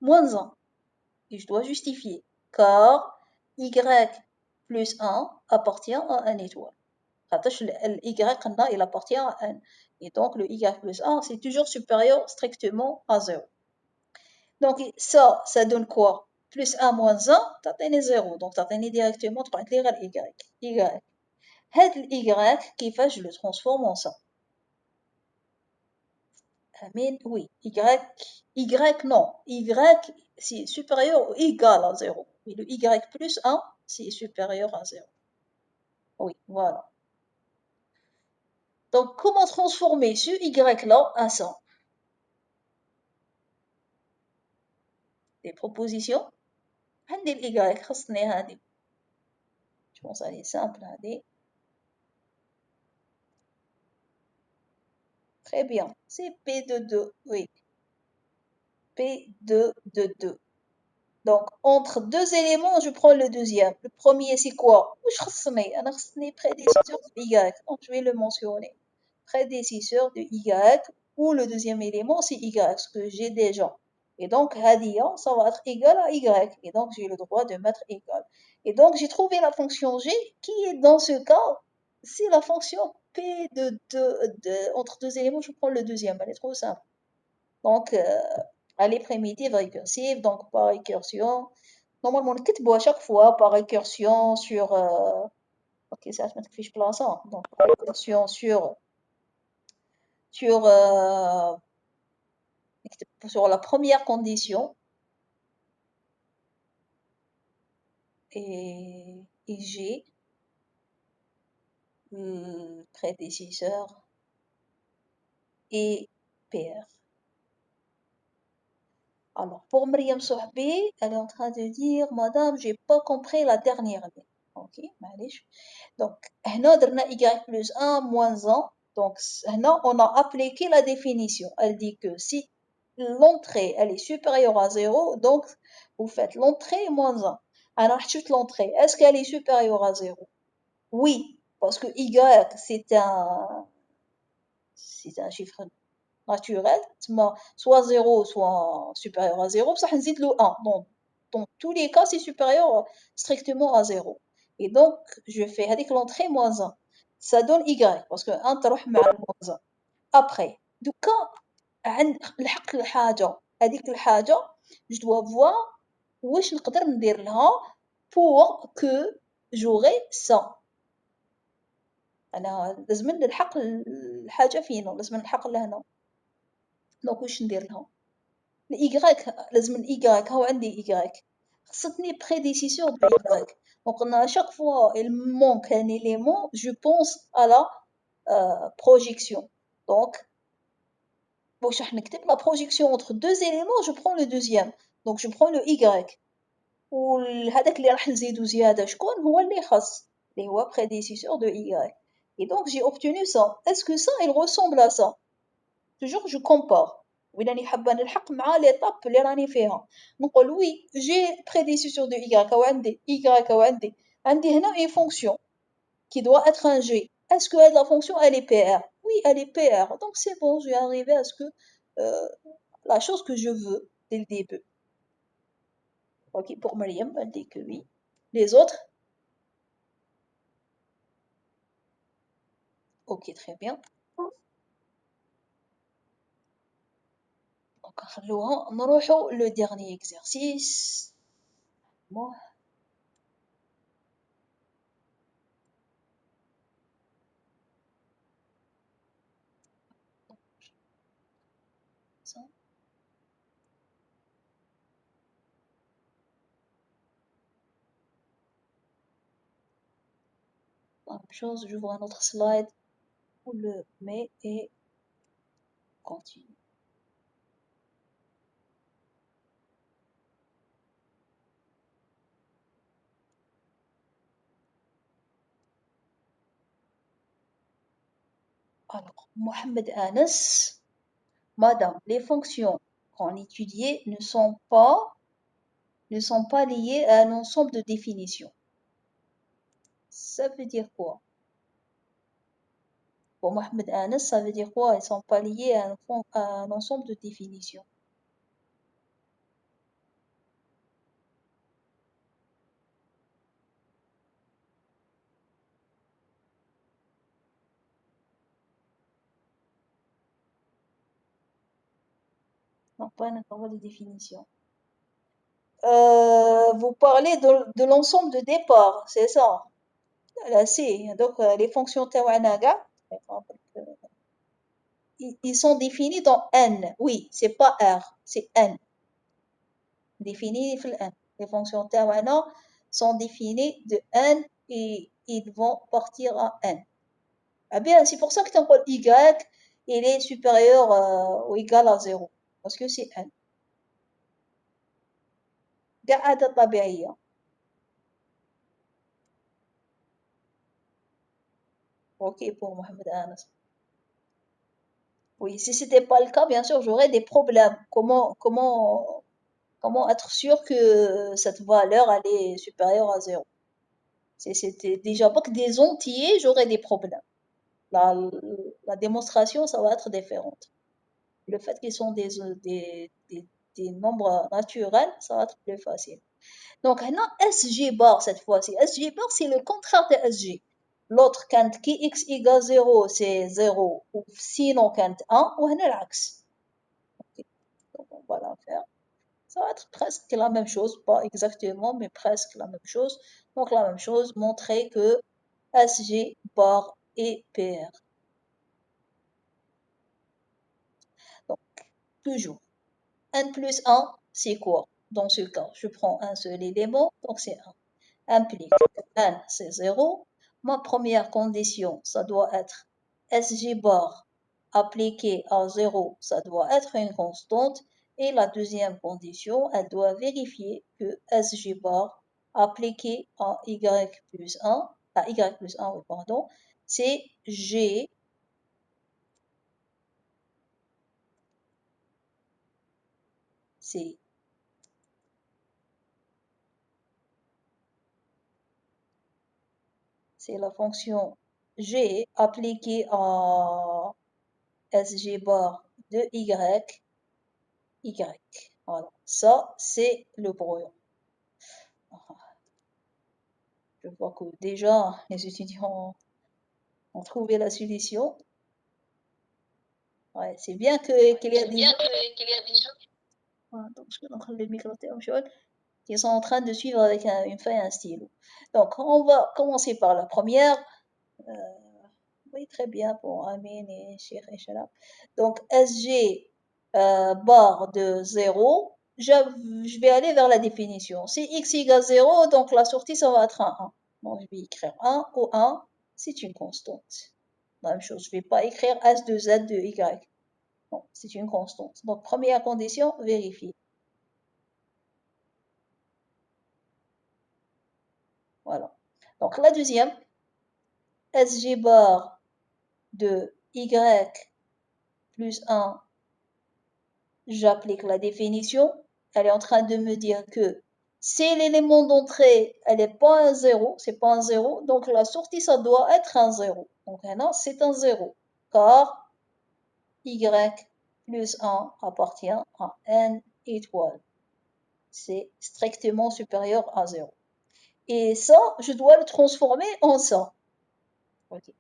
[SPEAKER 1] moins 1. Et je dois justifier, car y plus 1 appartient à un étoile. Le y, il appartient à n. Et donc, le y plus 1, c'est toujours supérieur strictement à 0. Donc ça donne quoi? Plus 1 moins 1, تعطيني 0. Donc تعطيني directement تبعت لي غير y. y. هاد ال y كيفاش je le transforme en ça? Amin, oui. Y non. Y c'est supérieur ou égal à 0. Et le y plus 1, c'est supérieur à 0. Oui, voilà. Donc comment transformer ce y là à ça? Des propositions. عندي ال y خصني هذه. Je pense qu'elle est simple هذه. Très bien. C'est P de 2, oui. P2 de 2. Donc, entre deux éléments, je prends le deuxième. Le premier, c'est quoi? Je خصني prédécesseur de Y. Donc, je vais le mentionner. Prédécesseur de Y, ou le deuxième élément, c'est Y, ce que j'ai déjà. Et donc, Hadia, ça va être égal à Y. Et donc, j'ai le droit de mettre égal. Et donc, j'ai trouvé la fonction G qui est dans ce cas, c'est la fonction P de 2. Entre deux éléments, je prends le deuxième. Elle est trop simple. Donc, elle est primitive récursive, donc par récursion. Normalement, on كتبوا à chaque fois par récursion sur. Ok, ça se met fiche plaçant. Donc, par récursion sur sur la première condition, et G, prédécesseur, et PR. Alors, pour Mariam Sohbi, elle est en train de dire, Madame, j'ai pas compris la dernière ligne. Ok, معليش. Donc, هنا درنا y plus 1 moins 1. Donc, هنا on a appliqué la définition. Elle dit que si l'entrée, elle est supérieure à 0, donc vous faites l'entrée moins 1. Alors, toute l'entrée, est-ce qu'elle est supérieure à 0? Oui, parce que y, c'est un chiffre naturel, soit 0, soit supérieur à 0, ça نزيد le 1. Donc, dans tous les cas, c'est supérieur strictement à 0. Et donc, je fais avec l'entrée moins 1. Ça donne y, parce que 1 تروح مع moins 1. Après, دوكا لحق الحاجة هذيك الحاجة je dois voir واش نقدر ندير لها pour que j'aurai ça. أنا لازم نلحق الحاجة فين لازم نلحق لهنا. دونك واش ندير لها الإيكغيك لازم الإيكغيك هاو عندي إيكغيك خصتني prédécesseur de Y. Donc on a à chaque fois il manque un élément, je pense à la projection. Donc واش راح نكتب la projection entre deux éléments, je prends le deuxième. Donc je prends le Y. وهذاك اللي راح نزيدو زيادة شكون هو اللي خاص اللي هو prédécesseur de Y. Et donc j'ai obtenu ça. Est-ce que ça il ressemble à ça? Toujours je compare. وإلاني حابة نلحق مع l'étape اللي راني فيها نقول وي جي prédécesseur de y أو عندي y أو عندي هنا une fonction qui doit être un g. Est-ce que la fonction elle est PR? Oui, elle est PR. Donc c'est bon, je vais arriver à ce que la chose que je veux dès le début. Ok, pour Mariam, elle dit que oui. Les autres? Ok, très bien. Donc نخلوها نروحو le dernier exercice. Moi, ça. La même chose, j'ouvre un autre slide, on le met et continue. Alors, Mohamed Anas, Madame, les fonctions qu'on étudiait ne sont pas liées à un ensemble de définitions. Ça veut dire quoi? Pour Mohamed Anas, ça veut dire quoi? Elles ne sont pas liées à un ensemble de définitions. Non, pas un ensemble de définitions. Vous parlez de l'ensemble de départ, c'est ça? Là, c'est. Donc, les fonctions Tawanaga, ils sont définis dans N. Oui, c'est pas R, c'est N. Définis في N. Les fonctions Tawana sont définies de N et ils vont partir à N. Ah bien, c'est pour ça que ton Y, il est supérieur ou égal à 0. Parce que c'est N. قاعدة طبيعية. Ok pour Mohamed Anas. Oui, si c'était pas le cas, bien sûr, j'aurais des problèmes. Comment être sûr que cette valeur elle est supérieure à 0? Si c'était déjà pas que des entiers, j'aurais des problèmes. La, la démonstration, ça va être différente. Le fait qu'ils sont des nombres naturels, ça va être plus facile. Donc, maintenant, SG bar cette fois-ci. SG bar, c'est le contraire de SG. L'autre, quand x égale 0, c'est 0, ou sinon quand 1, ou l'axe. Donc, on va la faire. Ça va être presque la même chose, pas exactement, mais presque la même chose. Donc, la même chose, montrer que SG bar est PR. Donc, toujours. n plus 1, c'est quoi? Dans ce cas, je prends un seul élément, donc c'est 1. Implique n, c'est 0. Ma première condition, ça doit être SG bar appliqué à 0, ça doit être une constante. Et la deuxième condition, elle doit vérifier que SG bar appliqué à y plus 1, à y plus 1, oui, pardon, c'est G, c'est la fonction G appliquée à SG bar de Y, Y. Voilà, ça c'est le brouillon. Je vois que déjà les étudiants ont trouvé la solution. Ouais, c'est bien qu'il y a des gens. Voilà, donc je vais entrer le micro qui sont en train de suivre avec une feuille et un stylo. Donc on va commencer par la première. Euh, Oui, très bien pour Amin et Cheikh et Shalab. Donc, SG barre de 0, je vais aller vers la définition. Si x égale 0, donc la sortie, ça va être un 1. Donc, je vais écrire 1 ou 1, c'est une constante. La même chose, je ne vais pas écrire S de Z de Y. Non, c'est une constante. Donc, première condition, vérifier. Voilà. Donc, la deuxième, SG bar de Y plus 1, j'applique la définition. Elle est en train de me dire que si l'élément d'entrée, elle n'est pas un 0, c'est pas un 0, donc la sortie, ça doit être un 0. Donc maintenant, c'est un 0, car y plus 1 appartient à n étoile. C'est strictement supérieur à 0. Et ça, je dois le transformer en ça. Ok.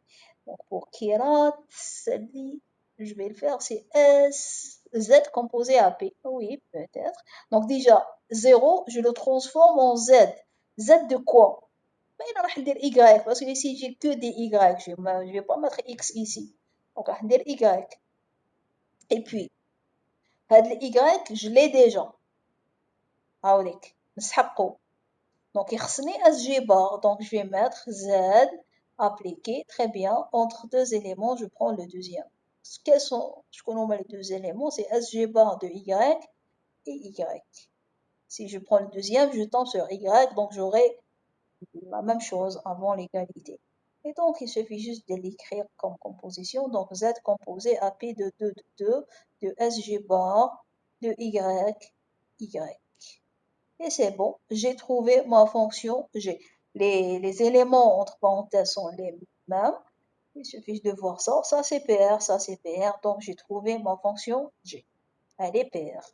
[SPEAKER 1] Donc pour Kirat, celle-ci, je vais le faire, c'est S, Z composé à P. Oui, peut-être. Donc déjà, 0, je le transforme en Z. Z de quoi? Ben, il va dire Y, parce que ici, j'ai que des Y. Je ne vais pas mettre X ici. Donc, on va dire Y. Et puis, le Y, je l'ai déjà. هاوليك نسحقه. Donc, يخصني SG bar. Donc, je vais mettre Z appliqué. Très bien. Entre deux éléments, je prends le deuxième. Quels sont, je connais les deux éléments, c'est SG bar de Y et Y. Si je prends le deuxième, je tombe sur Y, donc j'aurai la même chose avant l'égalité. Et donc, il suffit juste de l'écrire comme composition. Donc, Z composé à P de 2 de 2 de SG bar de Y, Y. Et c'est bon, j'ai trouvé ma fonction G. Les éléments entre parenthèses sont les mêmes. Il suffit de voir ça. Ça c'est PR, ça c'est PR. Donc j'ai trouvé ma fonction G. Elle est PR.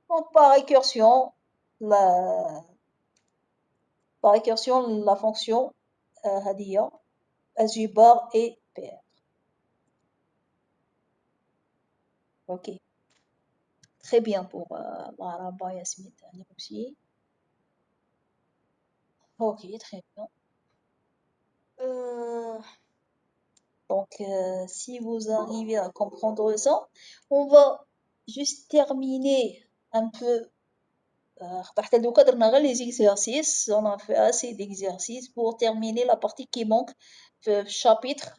[SPEAKER 1] Donc la, par récursion, la fonction هذه SG bar est PR. Ok. Très bien pour Maraba Yasmine aussi. Ok, très bien. Donc, si vous arrivez à comprendre ça, on va juste terminer un peu. تحت دوكا درنا غير les exercices, on a fait assez d'exercices pour terminer la partie qui manque في الشابيتر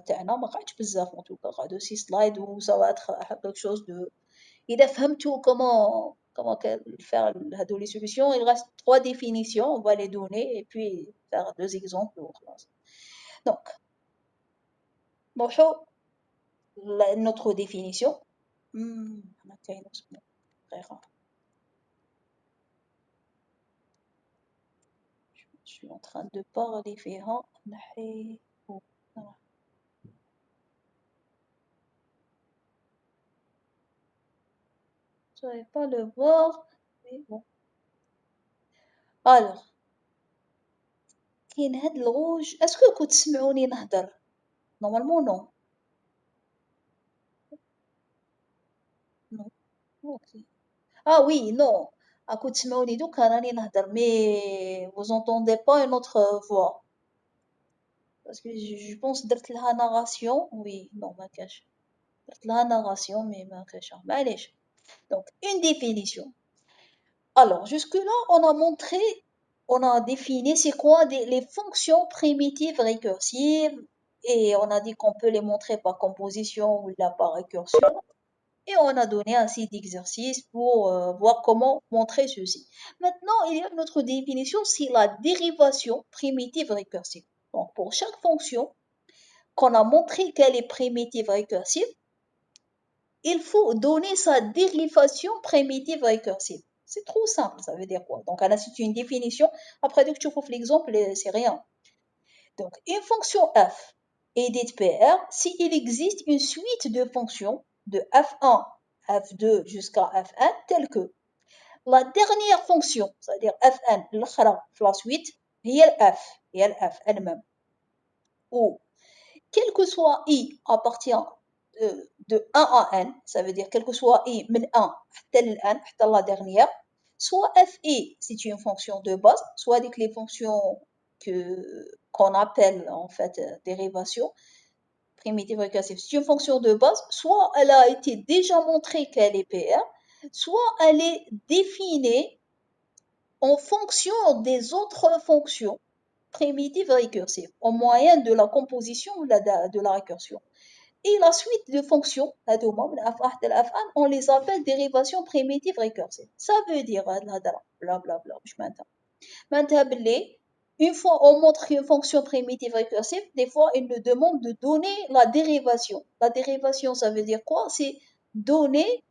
[SPEAKER 1] تاعنا. ما قعدش بزاف en tout cas, قعدوا 6 slides ou ça va être quelque chose de. إذا فهمتوا comment faire هادو les solutions, il reste 3 définitions, on va les donner et puis faire 2 exemples. Donc, نروحوا notre définition. Je suis en train de parler فيها. Je ne vais pas le voir, mais bon. Alors, كاين هاد الغوج. Est-ce que كنت تسمعوني نهدر؟ Normalement non. Non. Ok. Ah oui, non. كنت تسمعوني دوكا راني نهدر, mais vous entendez pas une autre voix. Parce que je pense درت لها narration. Oui, non, ما كاش. La narration, mais معليش. Donc, une définition. Alors, jusque-là, on a défini c'est quoi les fonctions primitives récursives et on a dit qu'on peut les montrer par composition ou là par récursion. Et on a donné un site d'exercice pour voir comment montrer ceci. Maintenant, il y a une autre définition, c'est la dérivation primitive récursive. Donc, pour chaque fonction qu'on a montré qu'elle est primitive récursive, il faut donner sa dérivation primitive récursive. C'est trop simple, ça veut dire quoi? Donc, là, c'est une définition. Après, dès que tu trouves l'exemple, c'est rien. Donc, une fonction f est dite PR s'il existe une suite de fonctions de f1, f2 jusqu'à fn telle que la dernière fonction, c'est-à-dire fn, la suite, هي f elle-même. Ou quel que soit i appartient de 1 à n, ça veut dire quel que soit i من 1 حتى n, حتى la dernière, soit fi c'est une fonction de base, soit avec les fonctions qu'on appelle en fait dérivation primitive récursive, c'est une fonction de base, soit elle a été déjà montrée qu'elle est PR, soit elle est définie en fonction des autres fonctions primitives récursives, au moyen de la composition de la récursion. Et la suite de fonctions, on les appelle dérivations primitives récursives. Ça veut dire, blablabla, je m'entends. Maintenant, une fois on montre une fonction primitive récursive, des fois il nous demande de donner la dérivation. La dérivation, ça veut dire quoi? C'est donner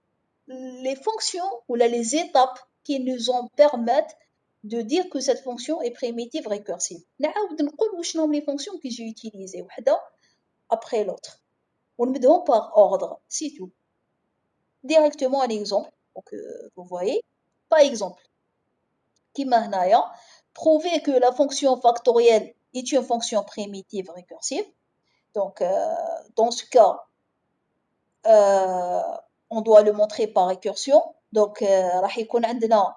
[SPEAKER 1] les fonctions ou les étapes qui nous en permettent de dire que cette fonction est primitive récursive. نعاود نقول واش هما les fonctions que j'ai utilisées وحده après l'autre. ونبداو par ordre, c'est tout. Directement un exemple, donc vous voyez. Par exemple, كيما هنايا prouver que la fonction factorielle est une fonction primitive récursive. Donc, dans ce cas, on doit le montrer par récursion. Donc, راح يكون عندنا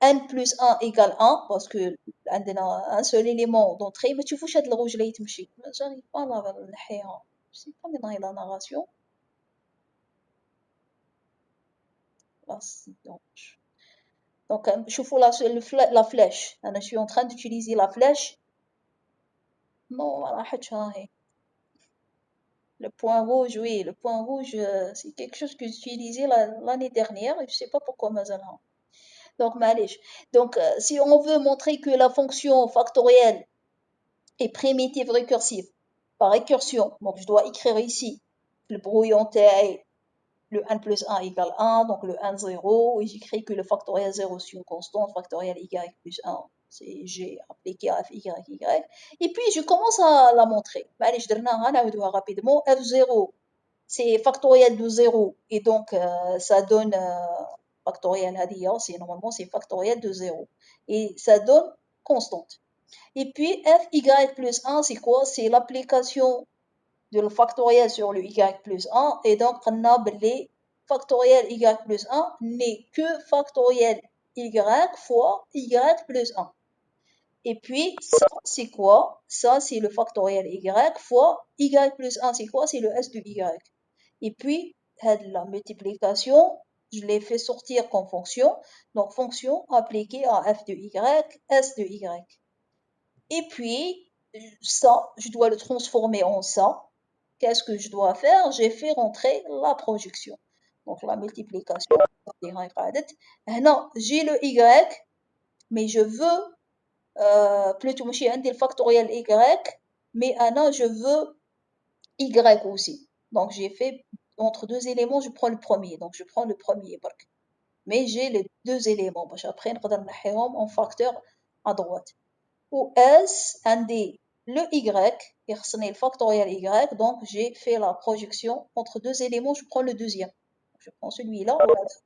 [SPEAKER 1] n plus 1 égale 1 parce que عندنا un seul élément d'entrée. ما تشوفوش هاد الغوج اللي تمشي. j'arrive pas à نحيها. Je sais pas maintenant la narration. Donc, شوفوا la flèche. أنا je suis en train d'utiliser la flèche. Non, ما راحتش هاهي. Le point rouge, oui, le point rouge, c'est quelque chose que j'utilisais l'année dernière et je sais pas pourquoi mazalha. Donc, معليش. Donc, si on veut montrer que la fonction factorielle est primitive récursive par récursion, donc je dois écrire ici le brouillon TI, le n plus 1 égale 1, donc le n 0, et j'écris que le factoriel 0 c'est une constante, factoriel y plus 1 c'est g appliqué à f y, et puis je commence à la montrer. معليش درناها نعاودوها rapidement. f0 c'est factoriel de 0 et donc ça donne factoriel هذه c'est normalement c'est factoriel de 0 et ça donne constante. Et puis f y plus 1 c'est quoi? C'est l'application de le factoriel sur le y plus 1 et donc on a les factoriel y plus 1 n'est que factoriel y fois y plus 1. Et puis, ça, c'est quoi? Ça, c'est le factoriel y fois y plus 1, c'est quoi? C'est le s de y. Et puis, la multiplication, je l'ai fait sortir comme fonction. Donc, fonction appliquée à f de y, s de y. Et puis, ça, je dois le transformer en ça. Qu'est-ce que je dois faire? J'ai fait rentrer la projection. Donc, la multiplication. Non, j'ai le y, mais je veux plutôt ماشي عندي le factoriel y, mais أنا je veux y aussi. Donc j'ai fait entre deux éléments, je prends le premier. Donc je prends le premier برك. Mais j'ai les deux éléments باش après نقدر نحيهم en facteur à droite. Ou S عندي le y يخصني le factoriel y, donc j'ai fait la projection entre deux éléments, je prends le deuxième. Je prends celui-là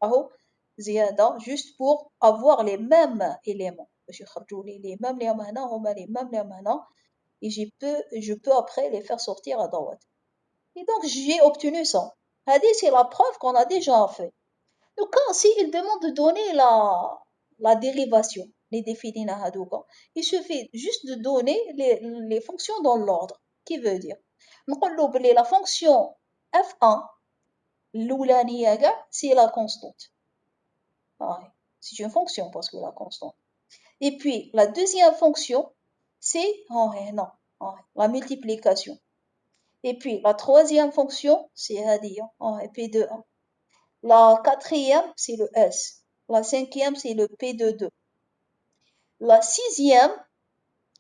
[SPEAKER 1] أهو زيادة juste pour avoir les mêmes éléments. باش يخرجوا لي les mêmes اللي هما هنا هما les mêmes اللي هما هنا et je peux après les faire sortir à droite. Et donc j'ai obtenu ça. هذه c'est la preuve qu'on a déjà fait. Donc si il demande de donner la dérivation, les définina هذوك, il suffit juste de donner les fonctions dans l'ordre. Qui veut dire نقول له بلي la fonction f1 الأولانية كاع c'est la constante. C'est une fonction parce que la constante. Et puis la deuxième fonction c'est non, la multiplication. Et puis la troisième fonction c'est هذه P de 1. La quatrième c'est le S. La cinquième c'est le P de 2. La sixième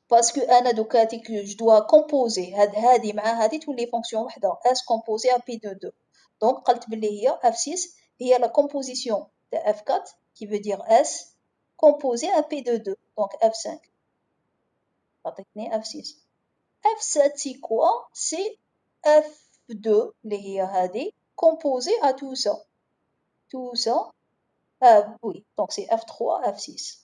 [SPEAKER 1] parce que je dois composer هذه مع هذه تولي fonction وحده S composé à P de 2. Donc قلت بلي هي F6 هي la composition de F4 qui veut dire S composé à P de 2. Donc F5 عطيتني F6. F7 c'est quoi? C'est F2 اللي هي هذه composé à tout ça. Tout ça oui, donc c'est F3, F6.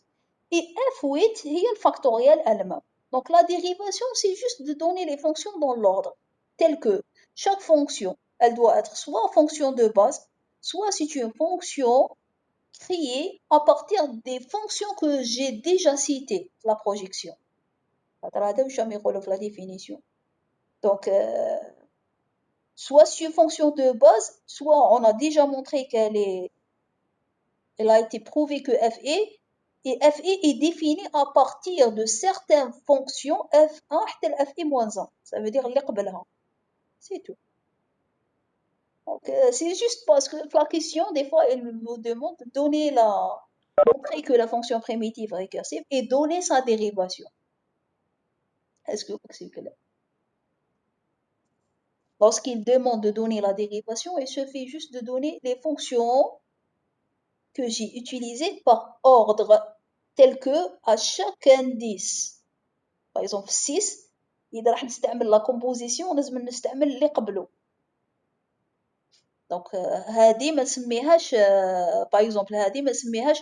[SPEAKER 1] Et F8 هي le factoriel elle-même. Donc la dérivation, c'est juste de donner les fonctions dans l'ordre, tel que chaque fonction, elle doit être soit fonction de base, soit c'est une fonction créée à partir des fonctions que j'ai déjà citées, la projection. La définition. Donc, soit c'est une fonction de base, soit on a déjà montré elle a été prouvé que FE et FE est défini à partir de certaines fonctions F1 حتى FE-1. Ça veut dire اللي قبلها. C'est tout. Donc, c'est juste parce que la question, des fois, elle nous demande de montrer que la fonction primitive récursive et donner sa dérivation. Est-ce que c'est clair? Lorsqu'il demande de donner la dérivation, il suffit juste de donner les fonctions que j'ai utilisées par ordre, tel que à chaque indice. Par exemple 6 إذا راح نستعمل la composition لازم نستعمل اللي قبله. Donc هذه ما نسميهاش par exemple هذه ما نسميهاش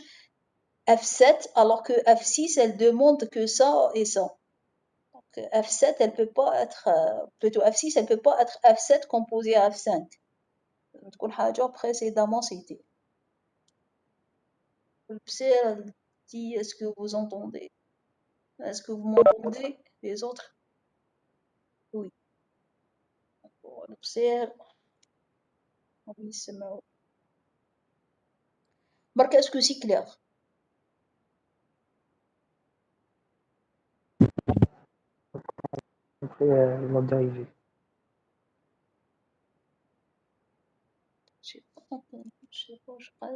[SPEAKER 1] F7 alors que F6 elle demande que ça et ça. Donc F7 elle peut pas être plutôt F6 elle peut pas être F7 composé à F5. تكون حاجة précédemment citée. Elle dit est-ce que vous entendez? Est-ce que vous m'entendez les autres? Oui. L'observe. Oui, c'est marrant. Marc, est-ce que c'est clair?
[SPEAKER 2] Après, le mode dérivé.
[SPEAKER 1] Je sais pas, je crois.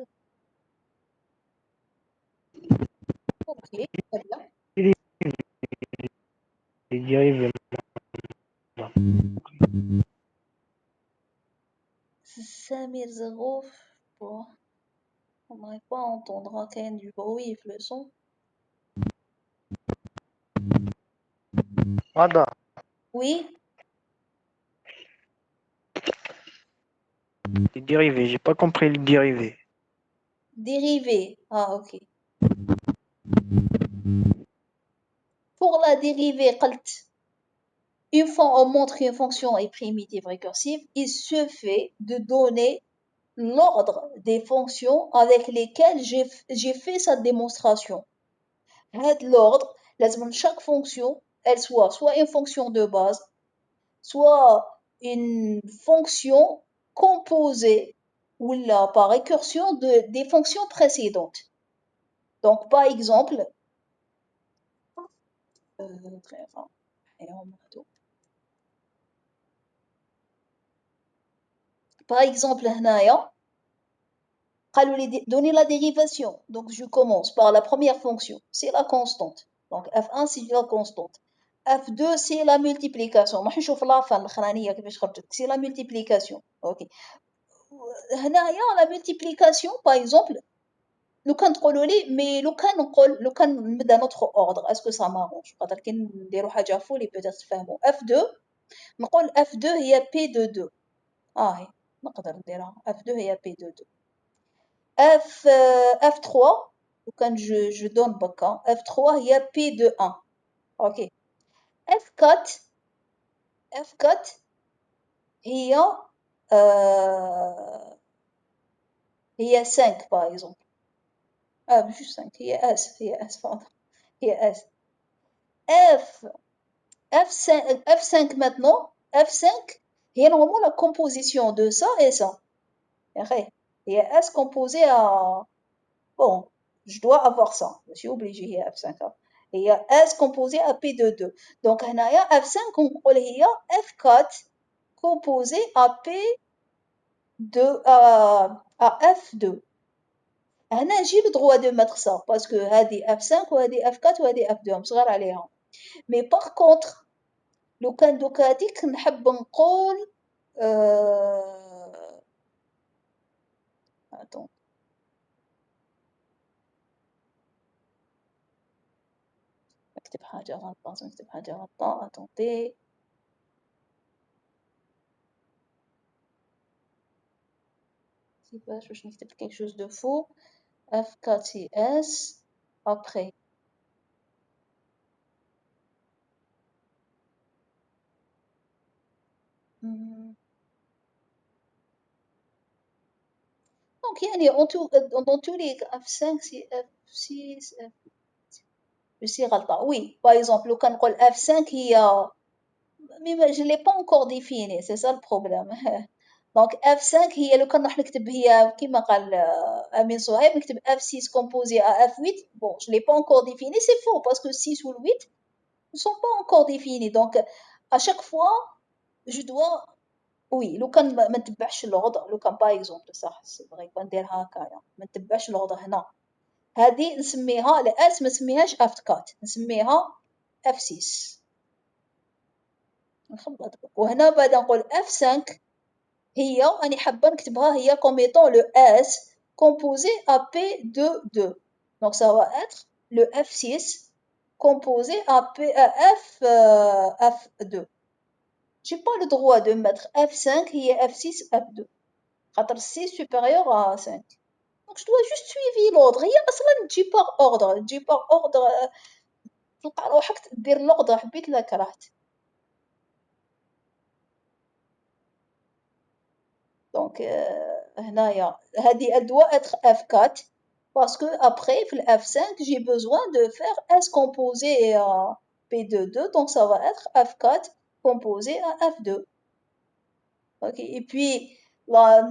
[SPEAKER 1] Ok, très bien.
[SPEAKER 2] Les dérivés.
[SPEAKER 1] Samir Zarouf, bon, on n'arrive pas à entendre quand même du bruit le son.
[SPEAKER 2] Voilà.
[SPEAKER 1] Oui,
[SPEAKER 2] Les dérivés, j'ai pas compris les dérivés.
[SPEAKER 1] dérivé. Ah, ok. Pour la dérivée, une fois on montre qu'une fonction est primitive récursive, il suffit de donner l'ordre des fonctions avec lesquelles j'ai fait sa démonstration. L'ordre, chaque fonction, elle soit une fonction de base, soit une fonction composée ou là par récursion des fonctions précédentes. Donc, par exemple, هنايا قالوا لي donner la dérivation. Donc, je commence par la première fonction, c'est la constante. Donc, F1 c'est la constante. F2 c'est la multiplication. ما حنشوف la fin الأخرانية كيفاش خرجت. C'est la multiplication. OK. هنايا la multiplication par exemple لو كان تقولوا لي مي لو كان نبدا نوتخ اوردر اسكو سا مارونج خاطر كي نديرو حاجه فولي بيتيت تفهموا F2 نقول F2 هي P de 2 هي نقدر نديرها F2 هي P de 2 F3 لو كان je donne بكا F3 هي P de 1 اوكي F4 هي هي 5 par exemple مش 5 هي S pardon هي S F5 maintenant, F5, il y a normalement la composition de ça et ça. Et S composé à... Bon, je dois avoir ça. Je suis obligée, il y a F5. Et il y a S composé à P de 2. Donc, il y a F5, on dit F4 composé à P de, à F2. J'ai le droit de mettre ça parce que هذه F5 وهذه F4 وهذه F2 مصغر عليها. Mais par contre, لو كان دوكا هاديك نحب نقول attends. نكتب حاجة غلطة نكتب حاجة غلطة attendez. باش نكتب quelque chose de faux. F4CS après. Donc يعني dans tous les cas F5 c'est F6 c'est غلطة. Oui, par exemple لو كان نقول F5 هي mais je ne l'ai pas encore défini, c'est ça le problème. Donc F5 هي لو كان راح نكتب هي كيما قال أمين صهيب نكتب F6 composé à F8. Bon, je ne l'ai pas encore défini, c'est faux parce que 6 ou 8 ne sont pas encore définis. Donc à chaque fois, je dois oui لو كان ما نتبعش l'ordre لو كان باغ اكزومبل صح سي فري نديرها هكايا ما نتبعش l'ordre هنا هذه نسميها الاس ما نسميهاش F4 نسميها F6 نخبط وهنا بعد نقول F5 هي أنا حابة نكتبها هي comme étant le S composé à P de 2. Donc ça va être le F6 composé à F2. J'ai pas le droit de mettre F5 هي F6 F2 خاطر 6 supérieur à 5. Donc je dois juste suivre l'ordre هي أصلا تجي par ordre تجي par ordre تلقى روحك دير l'ordre حبيت لا كرهت. Donc هنايا هذه elle doit être F4 parce que après في F5 j'ai besoin de faire S composé à P de 2 donc ça va être F4 composé à F2. Ok, et puis la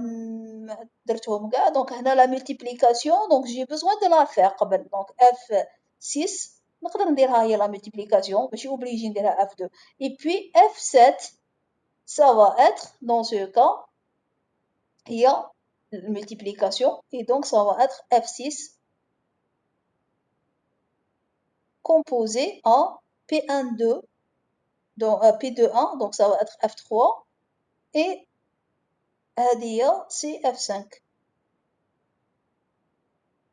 [SPEAKER 1] درتهم كاع donc هنا la multiplication donc j'ai besoin de la faire قبل donc F6 نقدر نديرها هي la multiplication ماشي obligé نديرها F2 et puis F7 ça va être dans ce cas il y a une multiplication et donc ça va être F6 composé en P12 donc P21 donc ça va être F3 et هذه c'est F5.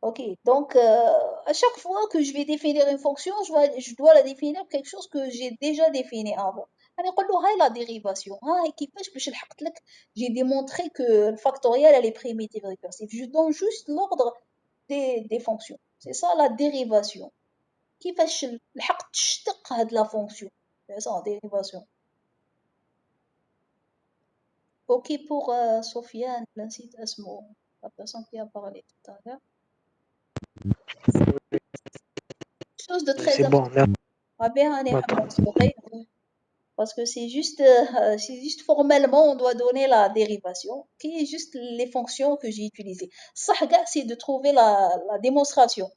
[SPEAKER 1] Ok, donc à chaque fois que je vais définir une fonction, je dois la définir quelque chose que j'ai déjà défini avant. أنا نقول له هاي la dérivation. هاي كيفاش باش لحقت لك j'ai démontré que le factoriel elle est primitive récursive. Je donne juste l'ordre des fonctions. C'est ça la dérivation. كيفاش لحقت تشتق هاد la fonction. C'est ça dérivation. Ok pour Sofiane, نسيت اسمه la personne qui a parlé tout à l'heure. Chose de très
[SPEAKER 2] C'est bon,
[SPEAKER 1] important.
[SPEAKER 2] merci.
[SPEAKER 1] bien أنا
[SPEAKER 2] Attends.
[SPEAKER 1] حابة نسوقي parce que c'est juste formellement on doit donner la dérivation qui est juste les fonctions que j'ai utilisées. صح كاع c'est de trouver la démonstration.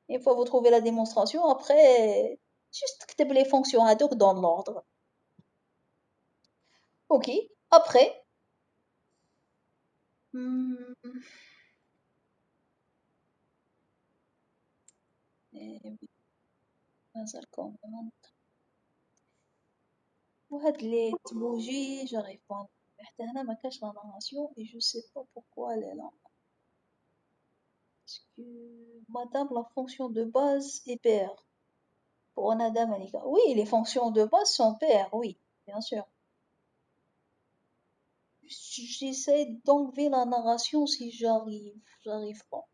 [SPEAKER 1] Une fois vous trouvez la démonstration après juste تكتب les fonctions هذوك dans l'ordre. Ok, après مازال كوموند وهاد لي تبوجي j'arrive pas حتى هنا ما كاش la narration et je sais pas pourquoi elle est là. Parce que madame la fonction de base est paire. Pour Anada Malika. Oui, les fonctions de base sont paires, oui, bien sûr. J'essaie d'enlever la narration si j'arrive pas.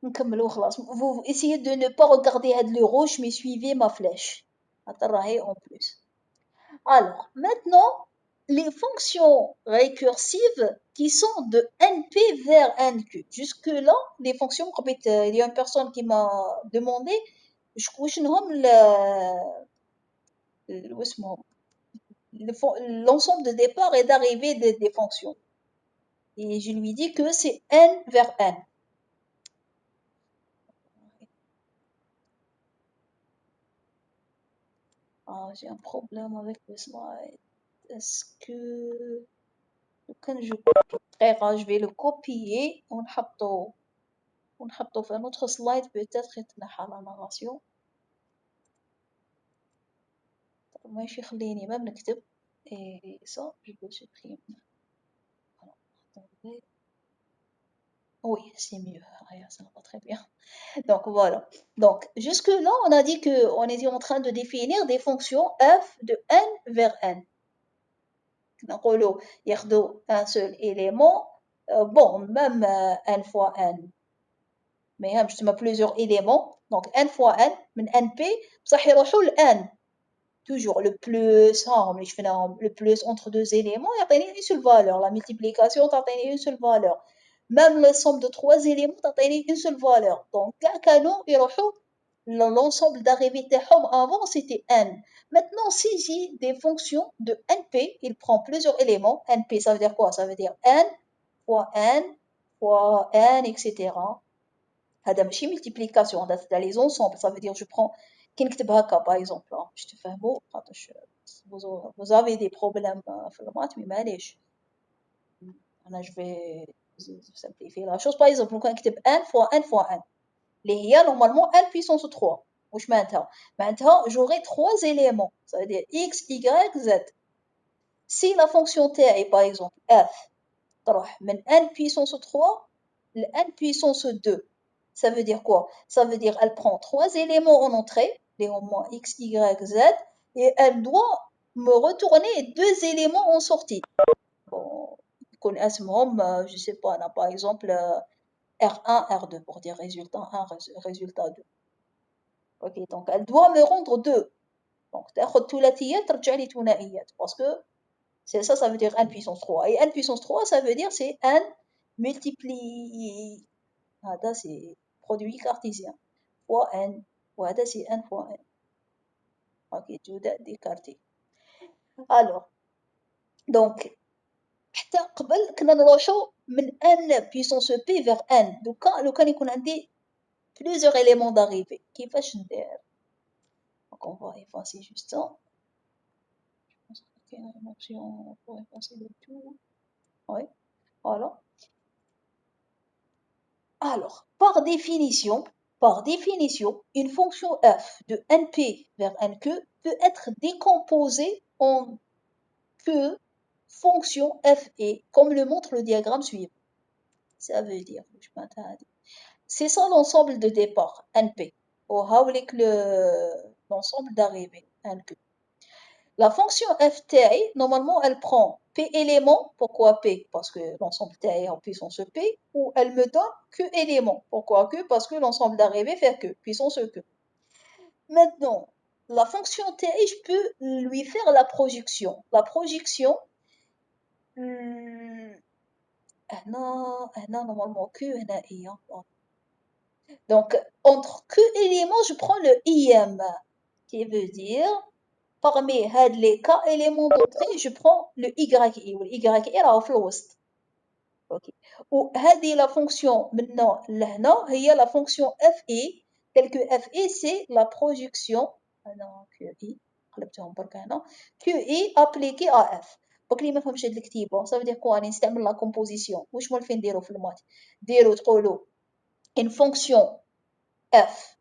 [SPEAKER 1] Vous essayez de ne pas regarder le rouge, mais suivez ma flèche. En plus. Alors, maintenant, les fonctions récursives qui sont de NP vers NQ. Jusque-là, les fonctions, il y a une personne qui m'a demandé, je crois que l'ensemble de départ et d'arrivée des fonctions. et je lui dis que c'est n vers n. Ah, j'ai un problème avec le slide. Est-ce que quand je je vais le copier ونحطه في un autre slide peut-être يتنحى la narration. ماشي يخليني ما بنكتب. Et ça, je le supprime. Alors, attendez. Oui, c'est mieux. Ah, ça va très bien. Donc voilà. Donc jusque-là, on a dit qu'on était en train de définir des fonctions f de n vers n. نقولوا ياخدوا un seul élément. Bon, même n fois n. Mais هم justement plusieurs éléments. Donc n fois n من np بصح يروحوا ل n. Toujours le plus, le plus entre deux éléments, il y a une seule valeur. La multiplication, il y a une seule valeur. Même la somme de trois éléments, il y a une seule valeur. Donc, l'ensemble d'arrivées avant, c'était n. Maintenant, si j'ai des fonctions de np, il prend plusieurs éléments. np, ça veut dire quoi? Ça veut dire n fois n, etc. هذا ماشي multiplication, هذا les ensembles. Ça veut dire je prends كي نكتب هكا par exemple باش تفهموا خاطرش vous avez des problèmes في المات mais معليش انا je vais simplifier la chose. par exemple كان نكتب n fois n fois n اللي هي normalement n puissance 3. واش معناتها j'aurai trois éléments, ça veut dire x y z. si la fonction تاعي par exemple f تروح من n puissance 3 ل n puissance 2. Ça veut dire quoi? Ça veut dire elle prend trois éléments en entrée, les au moins x, y, z, et elle doit me retourner deux éléments en sortie. Bon, je sais pas, on a par exemple R1, R2 pour dire résultat 1, résultat 2. Ok, donc elle doit me rendre deux. Donc, parce que c'est ça, ça veut dire n puissance 3. Et n puissance 3, ça veut dire c'est n multiplié. هذا c'est produit cartésien fois n وهذا c'est n fois n. Ok, tout d'écarté. Alors, donc حتى قبل كنا نروحو من n puissance p vers n. لو كان يكون عندي plusieurs éléments d'arrivée كيفاش ندير؟ Donc on va effacer juste ça. Je pense qu'il y a une option pour effacer le tout. Oui, voilà. Alors, par définition, une fonction f de np vers nq peut être décomposée en que fonction f est, comme le montre le diagramme suivant. Ça veut dire, c'est ça l'ensemble de départ, np, ou l'ensemble d'arrivée, nq. La fonction f taille, normalement, elle prend p éléments. Pourquoi p? Parce que l'ensemble taille est en puissance p. Ou elle me donne q éléments. Pourquoi q? Parce que l'ensemble d'arrivée fait que, puissance q. Maintenant, la fonction taille, je peux lui faire la projection. La projection, normalement q, i. Donc, entre q éléments, je prends le im, qui veut dire parmi les k éléments d'entrée, je prends le y. ou le y راه في الوسط. اوكي وهذه la fonction maintenant لهنا هي la fonction fi telle que fi c'est la projection انا qi قلبتهم برك هنا qi appliqué à f. دونك اللي ما فهمش هاد الكتيبه ça veut dire quoi راني نستعمل la composition. واش مولفين نديرو في المات؟ ديرو تقولوا une fonction f.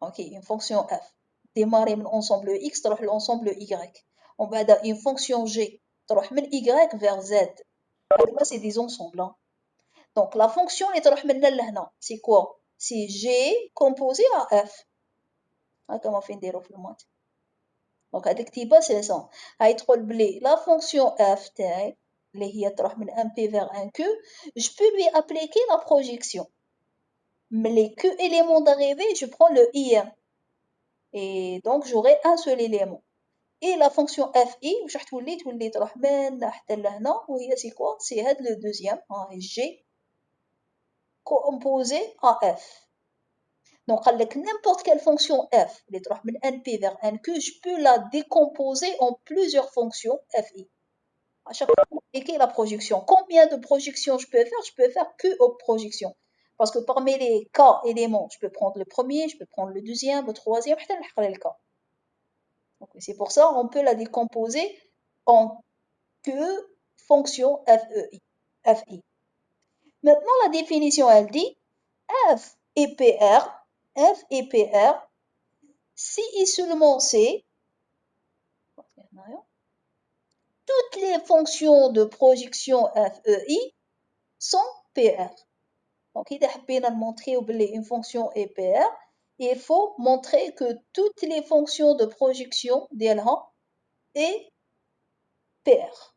[SPEAKER 1] Ok, une fonction f démarrer من ensemble x تروح l'ensemble y. ومن بعد une fonction g تروح من y vers z. هذوما c'est des ensembles. Hein. Donc la fonction اللي تروح منا لهنا c'est quoi? C'est g composé à f. هاكا ما فين نديرو في المات. Donc هاد الكتيبة c'est ça. هاي تقول بلي la fonction f تاعي اللي هي تروح من 1p vers 1q je peux lui appliquer la projection. Mais les q éléments d'arrivée je prends le im. Et donc j'aurai un seul élément. Et la fonction fi واش راح تولي تروح من حتى لهنا وهي c'est quoi? C'est هاد le deuxième g composé à f. Donc قال لك n'importe quelle fonction f اللي تروح من np vers nq je peux la décomposer en plusieurs fonctions fi. À chaque fois, appliquer la projection. Combien de projections je peux faire? Je peux faire que aux projections. Parce que parmi les cas éléments, je peux prendre le premier, je peux prendre le deuxième, le troisième, حتى نلحق للكا. Donc c'est pour ça on peut la décomposer en que fonction FEI. FI. Maintenant la définition elle dit F et PR, F et PR, si et seulement c'est toutes les fonctions de projection FEI sont PR. Donc, إذا حبينا نمونطريو بلي une fonction est PR, il faut montrer que toutes les fonctions de projection ديالها est PR.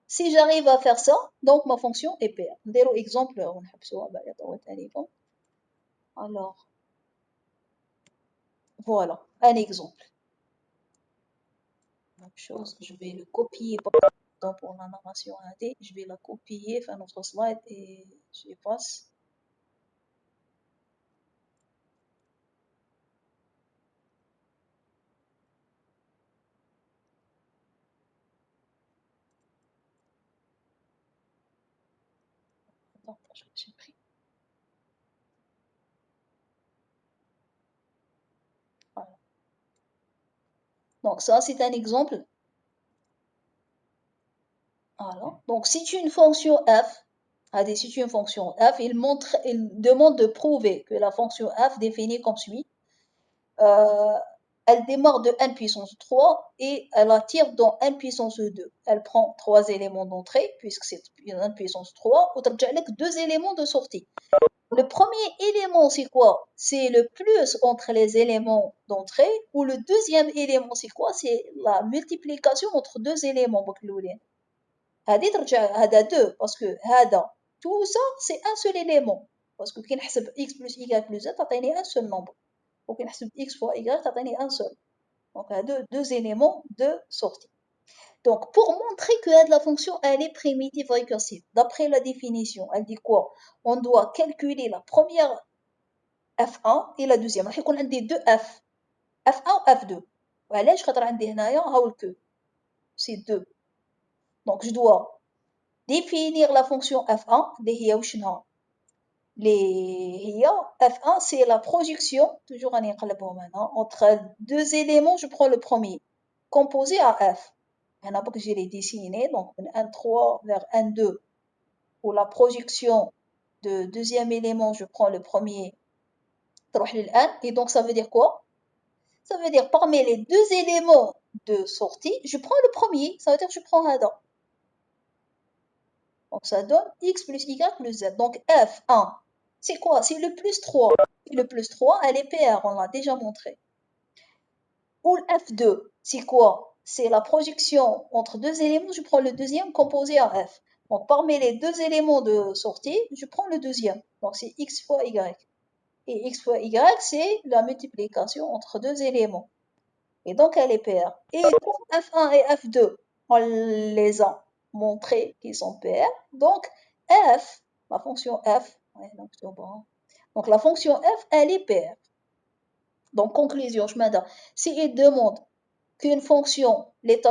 [SPEAKER 1] Si j'arrive à faire ça, donc ma fonction est PR. نديرو exemple ونحبسوها بعد طولت عليكم. Alors, voilà, un exemple. Même chose, je vais le copier pour la narration AD, je vais la copier, faire notre slide et je passe. Non, j'ai pris. Voilà. Donc ça, c'est un exemple. Voilà. Donc si tu une fonction f, si tu une fonction f, il demande de prouver que la fonction f définie comme suit. Elle démarre de n puissance 3 et elle attire dans n puissance 2. Elle prend 3 éléments d'entrée, puisque c'est n puissance 3, ou avec 2 éléments de sortie. Le premier élément, c'est quoi? C'est le plus entre les éléments d'entrée, ou le deuxième élément, c'est quoi? C'est la multiplication entre 2 éléments. هذه ترجع هذا 2 parce que هذا tout ça c'est un seul élément parce que كي نحسب x plus y plus z تعطيني un seul nombre وكي نحسب x fois y تعطيني un seul donc deux éléments de sortie. Donc pour montrer que la fonction elle est primitive récursive d'après la définition elle dit quoi? On doit calculer la première f1 et la deuxième راح يكون عندي deux f1 ou f2 وعلاش خاطر عندي هنايا هاو الكو c'est 2 donc je dois définir la fonction f1 اللي هي وشنها f1 c'est la projection toujours راني نقلبهم هنا entre deux éléments je prends le premier composé à f هنا بك je l'ai dessiné donc من n3 vers n2 pour la projection de deuxième élément je prends le premier تروح للn et donc ça veut dire quoi? Ça veut dire parmi les deux éléments de sortie je prends le premier, ça veut dire que je prends هذا. Donc ça donne x plus y plus z. Donc f1, c'est quoi? C'est le plus 3. Le plus 3, elle est PR, on l'a déjà montré. Ou le f2, c'est quoi? C'est la projection entre deux éléments, je prends le deuxième composé à f. Donc parmi les deux éléments de sortie, je prends le deuxième. Donc c'est x fois y. Et x fois y, c'est la multiplication entre deux éléments. Et donc elle est PR. Et comme f1 et f2, on les a montré qu'ils sont PR. Donc f, la fonction f, donc la fonction f, elle est PR. Donc conclusion, je m'adore. Si il demande qu'une fonction, les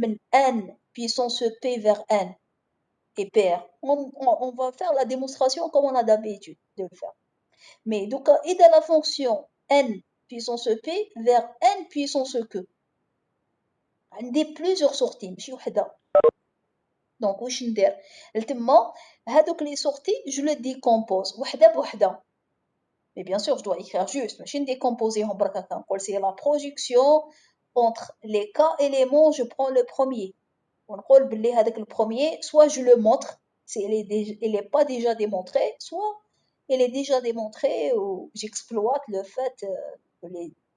[SPEAKER 1] من n puissance p vers n est PR, on va faire la démonstration comme on a d'habitude de le faire. Mais donc, il y a la fonction n puissance p vers n puissance q. عندي plusieurs sorties ماشي وحده. دونك واش ندير لتما هادوك لي sorties je le décompose وحده بوحده. Mais bien sûr je dois écrire juste ماشي نديكومبوزيهم برك هكا نقول c'est la projection entre les cas éléments je prends le premier ونقول بلي هذاك le premier soit je le montre si il est pas déjà démontré soit il est déjà démontré ou j'exploite le fait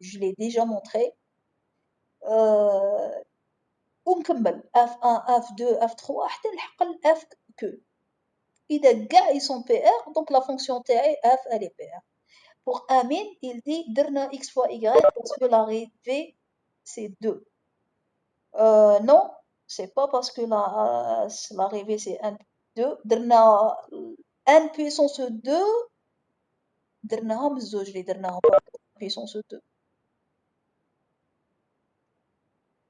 [SPEAKER 1] je l'ai déjà montré ونكمل F1 F2 F3 حتى نلحق ل FQ. إذا كاع ils sont PR donc la fonction تاعي F elle est PR. Pour Amine il dit درنا X fois Y parce que l'arrivée c'est 2. Non, c'est pas parce que l'arrivée c'est 1, 2. درنا n puissance 2 درناها من الزوج اللي درناهم puissance 2.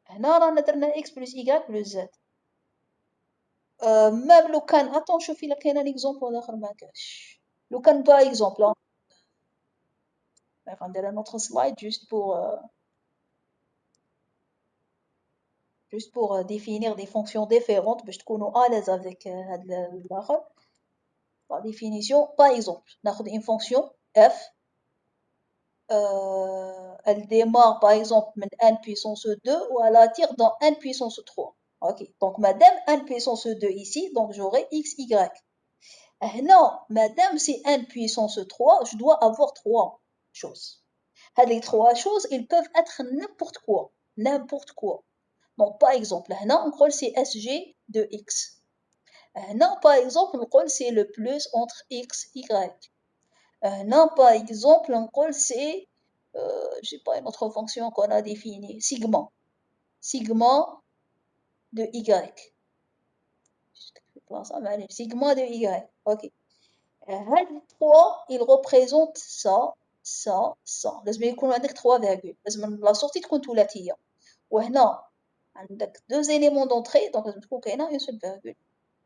[SPEAKER 1] هنا رانا درنا X plus Y plus Z. même لو كان attends شوفي إلا كاين un exemple آخر ما كاش. لو كان par exemple ندير un autre slide juste pour définir des fonctions différentes باش تكونوا à l'aise avec هاد الآخر. La définition, par exemple, ناخذ une fonction f, elle démarre par exemple من n puissance 2 ou elle attire dans n puissance 3. Ok, donc madame n puissance 2 ici, donc j'aurai x, y. Non, madame c'est n puissance 3, je dois avoir trois choses. Les trois choses, ils peuvent être n'importe quoi, n'importe quoi. Donc par exemple, on croit c'est sg de x. Non, par exemple, on croit c'est le plus entre x, y. Non, par exemple, on colle c'est, je sais pas, une autre fonction qu'on a définie, sigma. Sigma de y. Sigma de y. Ok. Les trois, ils représentent ça, ça, ça. لازم يكون عندك 3 virgules. لازم la sortie تكون ثلاثية. وهنا عندك deux éléments d'entrée, donc لازم تكون كاينة une seule virgule.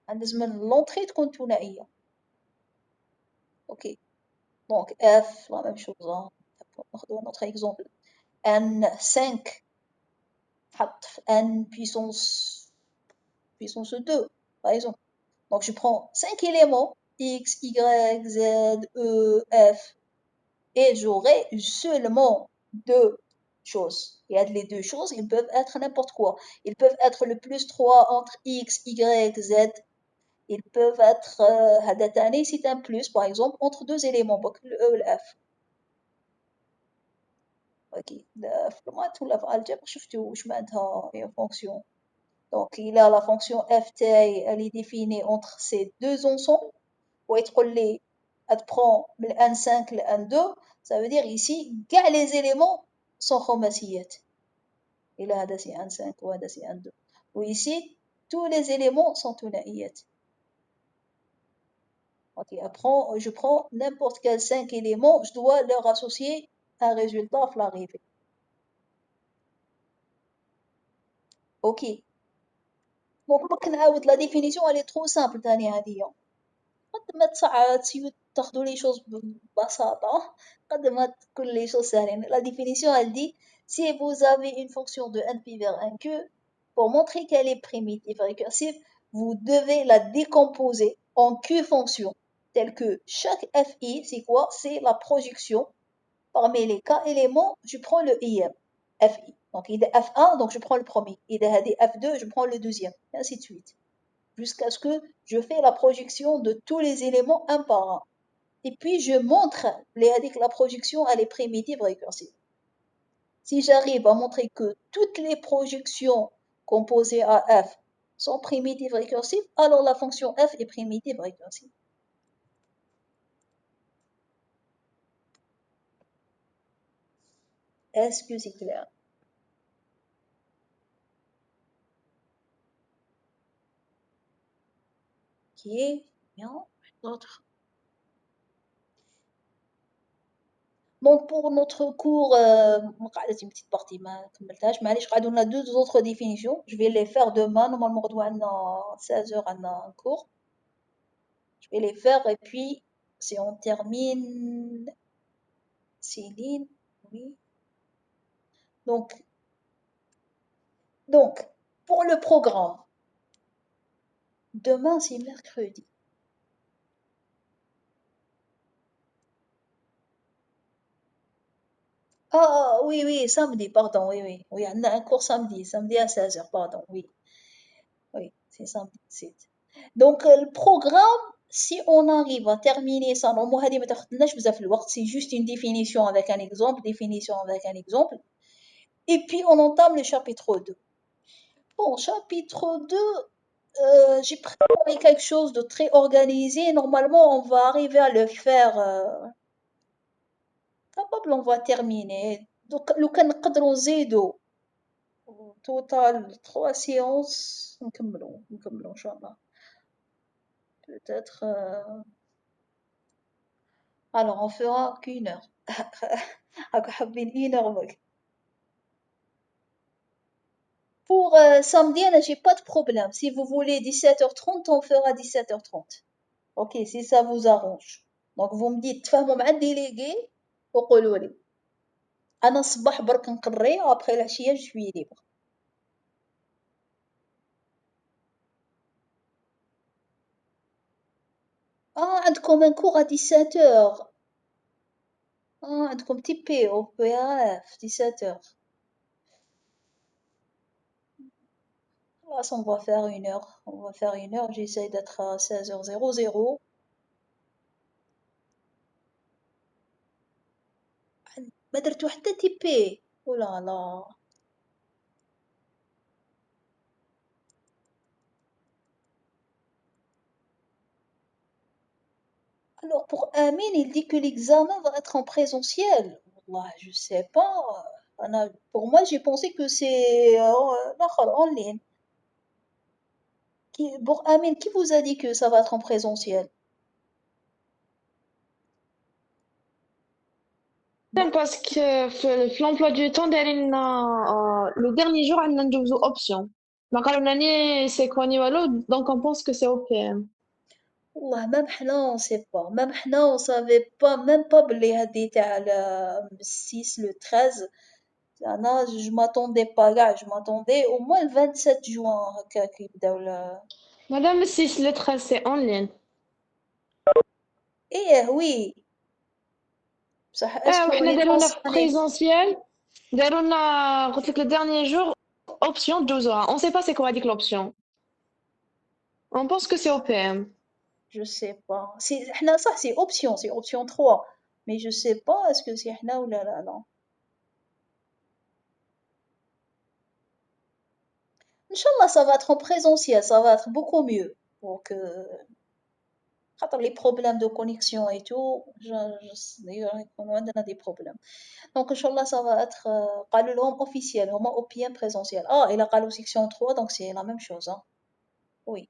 [SPEAKER 1] لازم l'entrée تكون ثنائية. Ok. Donc f, la même chose. Hein. ناخذ un autre exemple. N5 n puissance 2, par exemple. Donc je prends 5 éléments, x, y, z, e, f, et j'aurai seulement deux choses. Et les deux choses, ils peuvent être n'importe quoi. Ils peuvent être le plus 3 entre x, y, z. Ils peuvent être, c'est un plus, par exemple, entre deux éléments, donc le e et le f. Ok, moi, tout l'algèbre, je suis une fonction. Donc, il a la fonction ft, elle est définie entre ces deux ensembles. Ou être collé, elle prend le n5, le n2, ça veut dire ici, tous les éléments sont خماسيات. Et là, c'est n5 ou c'est n2. Ou ici, tous les éléments sont ثنائيات. Ok, après, je prends n'importe quel 5 éléments, je dois leur associer un résultat à l'arrivée. Ok. Donc, la définition, elle est trop simple, تاني هذه. قد ما تسيو تاخدوا les choses ببساطة قد ما تكون les choses سهلين. La définition elle dit si vous avez une fonction de n pi vers n q pour montrer qu'elle est primitive récursive vous devez la décomposer en q fonctions telles que chaque fi c'est quoi? C'est la projection parmi les k éléments je prends le im fi donc il est f1 donc je prends le premier il est f2 je prends le deuxième et ainsi de suite jusqu'à ce que je fais la projection de tous les éléments un par un. Et puis je montre que la projection elle est primitive récursive. Si j'arrive à montrer que toutes les projections composées à f sont primitives récursives, alors la fonction f est primitive récursive. Est-ce que c'est clair? Ok, bien. D'autres. Donc pour notre cours, c'est une petite partie, on a deux autres définitions. Je vais les faire demain. Normalement, on doit à 16h un cours. Je vais les faire et puis si on termine, Céline, oui. Donc, pour le programme, demain c'est mercredi. Ah oui, oui, samedi, pardon, oui, oui. Oui, on a un cours samedi, samedi à 16h, pardon, oui. Oui, c'est samedi. Donc, le programme, si on arrive à terminer ça, c'est juste une définition avec un exemple, définition avec un exemple. Et puis, on entame le chapitre 2. Bon, chapitre 2, j'ai préparé quelque chose de très organisé. Normalement, on va arriver à le faire. Capable, on va terminer. Donc, le can نقدروا نزيدوا total 3 séances. نكملوا إن شاء الله. Peut-être. Alors, on fera qu'une heure. حابين une heure. Pour Pour samedi, j'ai pas de problème. Si vous voulez 17h30, on fera 17h30. Ok, si ça vous arrange. Donc vous me dites, تفاهموا مع الديليغي وقولوا لي. أنا الصباح برك نقري après العشية je suis libre. عندكم un cours à 17h. عندكم TP au PRF 17h. On va faire 1 heure. On va faire 1 heure. J'essaie d'être à 16h00. ما درتو حتى TP. Oh là là. Alors pour Amine, il dit que l'examen va être en présentiel. Wallah, je sais pas. Pour moi, j'ai pensé que c'est en ligne. Pour Amine, qui vous a dit que ça va être en présentiel?
[SPEAKER 3] Parce que في l'emploi du temps دايرين le dernier jour عندنا ندوزو option ما قالوا لنا ني سي كوا ني والو donc on pense que c'est OPM.
[SPEAKER 1] والله même حنا on sait pas. Même حنا on savait pas, même pas بلي هادي تاع le 6 le 13. Je m'attendais pas là, je m'attendais au moins le 27 juin هكاك يبداو
[SPEAKER 3] Madame 6 le 13 c'est en ligne.
[SPEAKER 1] ايه وي بصح اسكو
[SPEAKER 3] وحنا
[SPEAKER 1] راني
[SPEAKER 3] دارونا في
[SPEAKER 1] كونسيرني.
[SPEAKER 3] présentiel دارونا قلت لك le dernier jour option دوزوها on sait pas c'est quoi هذيك l'option. On pense que c'est OPM.
[SPEAKER 1] Je sais pas. حنا صح c'est option 3. Mais je sais pas est-ce que c'est حنا ولا لا لا. Inch'Allah, ça va être en présentiel, ça va être beaucoup mieux. Donc, les problèmes de connexion et tout, on a des problèmes. Donc, Inch'Allah, ça va être قالوا لهم officiel, au moins OPM présentiel. Et la قالوا section 3, donc c'est la même chose. Hein. Oui.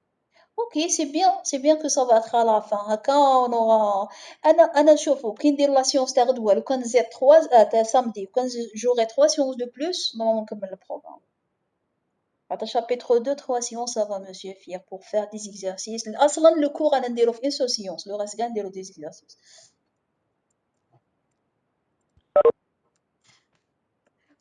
[SPEAKER 1] Ok, c'est bien que ça va être à la fin. Quand on aura. أنا نشوفوا كي ندير لا سيونس تاع غدوة لو كان نزيد 3 تاع samedi وكان j'aurai 3 séances de plus, normalement نكمل le programme. Attends, chapitre 2, 3 séances, ça va me suffire pour faire des exercices. أصلا le cours أنا نديرو في une seule séance, le reste كاع نديرو des exercices.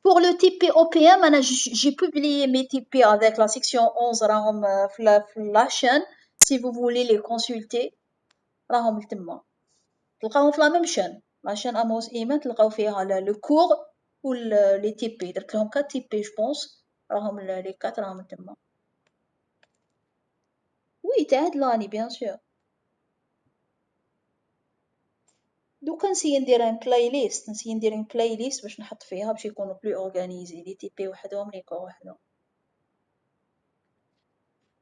[SPEAKER 1] Pour le TP OPM, j'ai publié mes TP avec la section 11 راهم في la chaîne. Si vous voulez les consulter, راهم تما. تلقاهم في la même chaîne. La chaîne Amos Iman تلقاو فيها le cours ou les TP. درت لهم 4 TP je pense. راهم les 4 راهم تما. Oui, تاع هاد لاني bien sûr. دوكا نسيي ندير ان بلاي ليست باش نحط فيها باش يكونوا بلو اورغانيزي لي تيبي وحدهم لي كور وحدهم.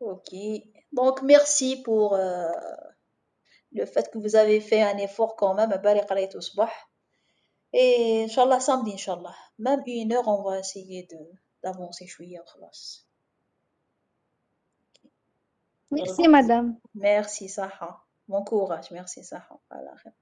[SPEAKER 1] اوكي دونك ميرسي بور le fait que vous avez fait un effort quand même بالي قريتو صباح. Et Inch'Allah samedi Inch'Allah même 1 heure on va essayer de d'avancer شوية وخلاص.
[SPEAKER 4] Merci, madame.
[SPEAKER 1] Merci Saha, bon courage, merci Saha. على خير.